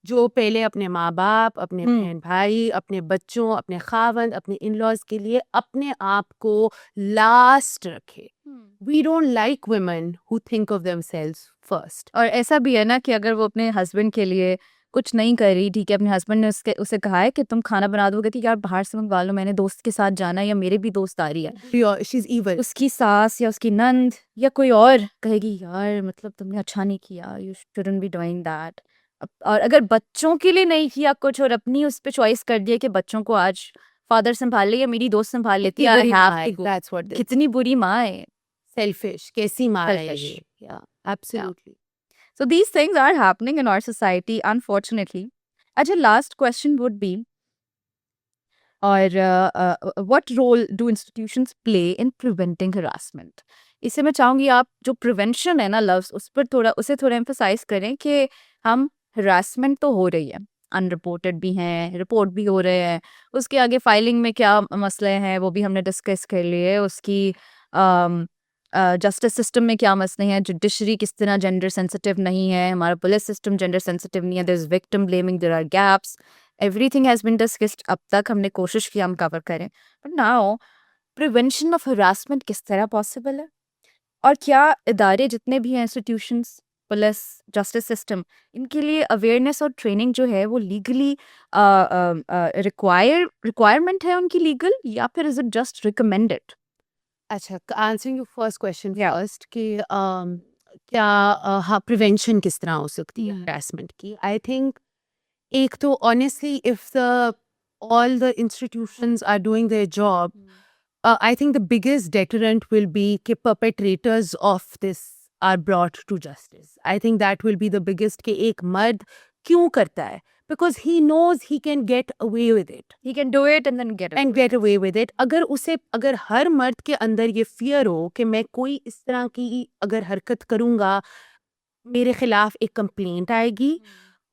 जो पहले अपने माँ बाप, अपने बहन भाई, अपने बच्चों, अपने खावंद, अपने इन-लॉज के लिए अपने आप को लास्ट रखे. We don't like women who think of themselves first. और ऐसा भी है ना कि अगर वो अपने हस्बैंड के लिए कुछ नहीं कर रही, ठीक है, अपने हस्बैंड ने उसे कहा है कि तुम खाना बना दोगे, कि यार बाहर से मंगवा लो, मैंने दोस्त के साथ जाना है या मेरे भी दोस्त आ रही है, She's evil. उसकी सास या उसकी नंद या कोई और कहेगी यार मतलब तुमने अच्छा नहीं किया, you shouldn't be doing that. और अगर बच्चों के लिए नहीं किया कुछ और अपनी उस पर चॉइस कर दिया कि बच्चों को आज फादर संभाल ले या मेरी दोस्त संभाल लेती है, I have to go. That's what they कितनी बुरी माँ है. selfish. कैसी माँ है Selfish. ये? Yeah, absolutely. So these things are happening in our society, unfortunately. Ajay, last question would be, what role do institutions play in preventing harassment? इससे मैं चाहूँगी आप जो prevention है ना लव्स, उसे थोड़ा emphasize करें कि हम harassment तो हो रही है, unreported भी हैं, report भी हो रहे हैं, उसके आगे filing में क्या मसले हैं वो भी हमने discuss कर लिए, उसकी जस्टिस सिस्टम में क्या मसले हैं, जुडिशरी किस तरह जेंडर सेंसिटिव नहीं है, हमारा पुलिस सिस्टम जेंडर सेंसिटिव नहीं है, there is victim blaming, there are gaps, everything has been discussed. अब तक हमने कोशिश की हम कवर करें, but now prevention of harassment किस तरह पॉसिबल है, और क्या इदारे जितने भी हैं, इंस्टीट्यूशंस, पुलिस, जस्टिस सिस्टम, इनके लिए अवेयरनेस और ट्रेनिंग जो है वो लीगली रिक्वायरमेंट है उनकी लीगल, या फिर इज इट जस्ट रिकमेंडेड? अच्छा, answering your first question first कि क्या हाँ प्रिवेंशन किस तरह हो सकती है harassment की. I think एक तो honestly if all the institutions are doing their job, I think the biggest deterrent will be कि perpetrators of this are brought to justice. I think that will be the biggest कि एक मर्द क्यों करता है, because he knows he can get away with it. He can do it and then get away with it. अगर हर मर्द के अंदर ये फियर हो कि मैं कोई इस तरह की अगर हरकत करूंगा, मेरे खिलाफ एक कंप्लेंट आएगी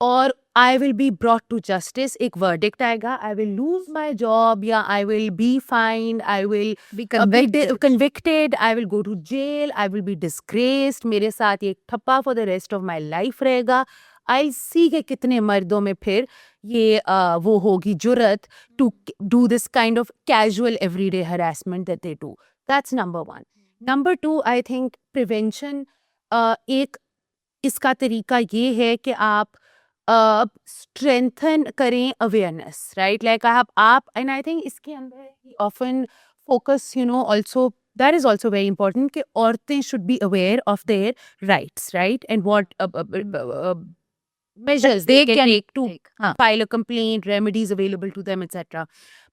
और I will be brought to justice, एक verdict आएगा, I will lose my job या I will be fined, I will be convicted, I will go to jail, I will be disgraced, मेरे साथ ये ठप्पा for the rest of my life रहेगा. I see कि कितने मर्दों में फिर ये वो होगी जुर्रत to do this kind of casual everyday harassment that they do. That's number one. Number two, I think prevention एक इसका तरीका ये है कि आप strengthen करें awareness, right? Like आप and I think इसके अंदर often focus, also that is also very important कि औरतें should be aware of their rights, right? And what measures they can take to file a complaint, remedies available to them, etc.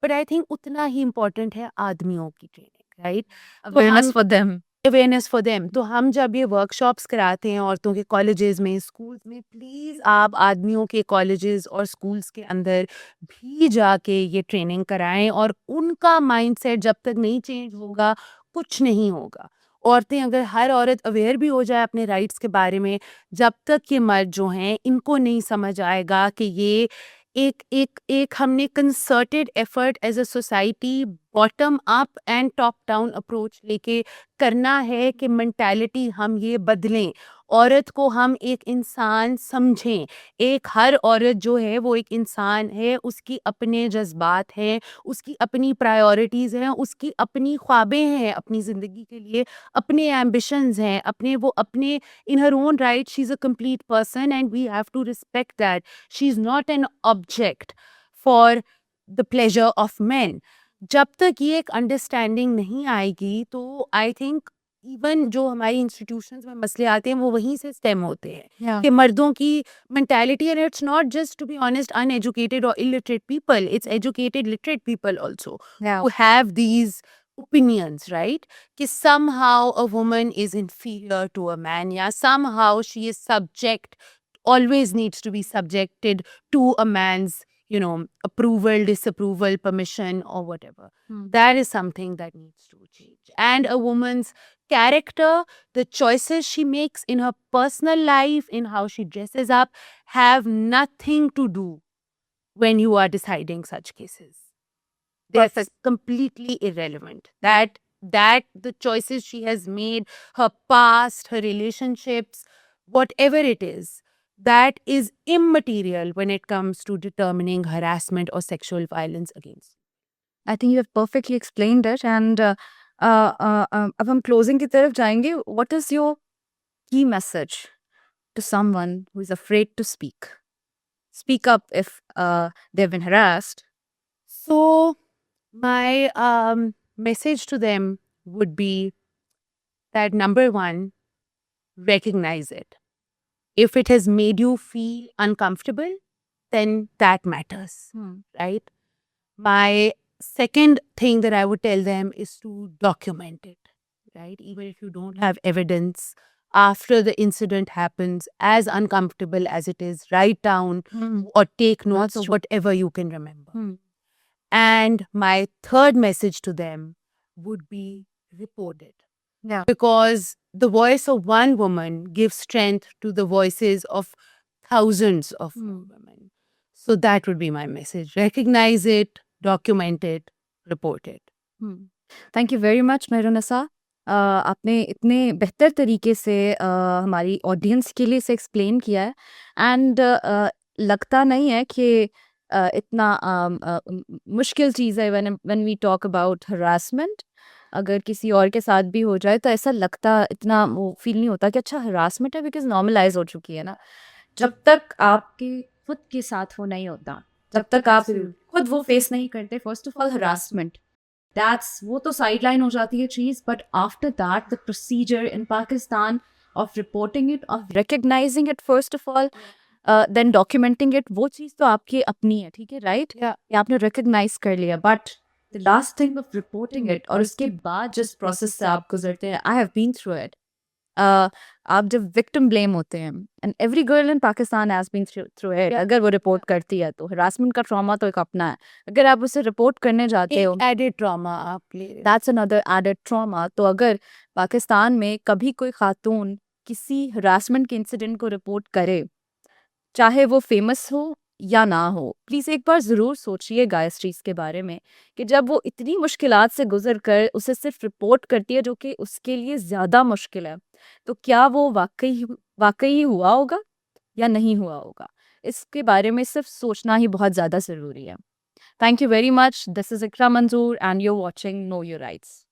But I think उतना ही important है आदमियों की training, right? awareness for them. Awareness for them. तो हम जब ये workshops कराते हैं औरतों के कॉलेजेस में, स्कूल्स में, प्लीज़ आप आदमियों के कॉलेजेस और स्कूल्स के अंदर भी जाके ये ट्रेनिंग कराएं. और उनका माइंडसेट जब तक नहीं चेंज होगा कुछ नहीं होगा. औरतें अगर हर औरत अवेयर भी हो जाए अपने राइट्स के बारे में, जब तक ये मर्द जो हैं इनको नहीं समझ आएगा कि ये एक हमने concerted effort as a society bottom up and top down approach लेके करना है कि मेंटालिटी हम ये बदलें, औरत को हम एक इंसान समझें. एक हर औरत जो है वो एक इंसान है, उसकी अपने जज्बात हैं, उसकी अपनी प्रायोरिटीज़ हैं, उसकी अपनी ख्वाबें हैं अपनी ज़िंदगी के लिए, अपने एम्बिशंस हैं, अपने in her own right she is a complete person and we have to respect that. She is not an object for the pleasure of man. जब तक ये एक अंडरस्टैंडिंग नहीं आएगी तो आई थिंक इवन जो हमारी इंस्टीट्यूशंस में मसले आते हैं वो वहीं से स्टेम होते हैं Yeah. कि मर्दों की mentality, and it's not just to be honest uneducated और illiterate people, it's educated literate people also Yeah. who have these opinions, right? Ki somehow a woman is inferior to a man, yeah, somehow she is always needs to be subjected to a man's, approval, disapproval, permission, or whatever. That is something that needs to change. And a woman's character, the choices she makes in her personal life, in how she dresses up, have nothing to do when you are deciding such cases. That's Perfect. completely irrelevant. That the choices she has made, her past, her relationships, whatever it is, that is immaterial when it comes to determining harassment or sexual violence against. I think you have perfectly explained it. And अब हम closing की तरफ जाएंगे. What is your key message to someone who is afraid to speak? Speak up if they've been harassed. So, my message to them would be that number one, recognize it. If it has made you feel uncomfortable, then that matters, right? My second thing that I would tell them is to document it, right? Even if you don't have evidence after the incident happens, as uncomfortable as it is, write down or take notes That's of true. whatever you can remember. And my third message to them would be report it. Yeah. Because the voice of one woman gives strength to the voices of thousands of women. So that would be my message. Recognize it, document it, report it. Thank you very much Mehrunnisa. आपने इतने बेहतर तरीके से हमारी audience के लिए इसे explain किया है. एंड लगता नहीं है कि इतना मुश्किल चीज़ है when we talk about harassment. अगर किसी और के साथ भी हो जाए तो ऐसा लगता, इतना वो फील नहीं होता कि अच्छा हरासमेंट है, बिकॉज नॉर्मलाइज हो चुकी है ना. जब तक आपके खुद के साथ वो नहीं होता, जब तक आप खुद वो फेस नहीं करते, फर्स्ट ऑफ ऑल हरासमेंट, वो तो साइडलाइन हो जाती है चीज़. But after that the procedure in Pakistan of reporting it, of recognising it first of all, then documenting it, वो चीज़ तो आपकी अपनी है, ठीक है, राइट? Yeah. आपने रिकग्नाइज कर लिया, but the last thing of reporting it, और उसके बाद जिस प्रोसेस से आप गुजरते हैं, I have been through it. आप जब विक्टिम ब्लेम होते हैं, and every girl in Pakistan has been through it, अगर वो रिपोर्ट करती है तो हरासमेंट का ट्रॉमा तो एक अपना है. अगर आप उसे रिपोर्ट करने जाते हो, एडेड ट्रॉमा आप ले रहे हो. That's another added trauma. तो अगर पाकिस्तान में कभी कोई खातून किसी हरासमेंट के इंसिडेंट को रिपोर्ट करे, चाहे वो फेमस हो या ना हो, प्लीज़ एक बार ज़रूर सोचिएगा इस चीज़ के बारे में कि जब वो इतनी मुश्किलात से गुजर कर उसे सिर्फ रिपोर्ट करती है, जो कि उसके लिए ज़्यादा मुश्किल है, तो क्या वो वाकई हुआ होगा या नहीं हुआ होगा. इसके बारे में सिर्फ सोचना ही बहुत ज़्यादा ज़रूरी है. Thank you very much. This is Iqra Manzoor and you are watching know your rights.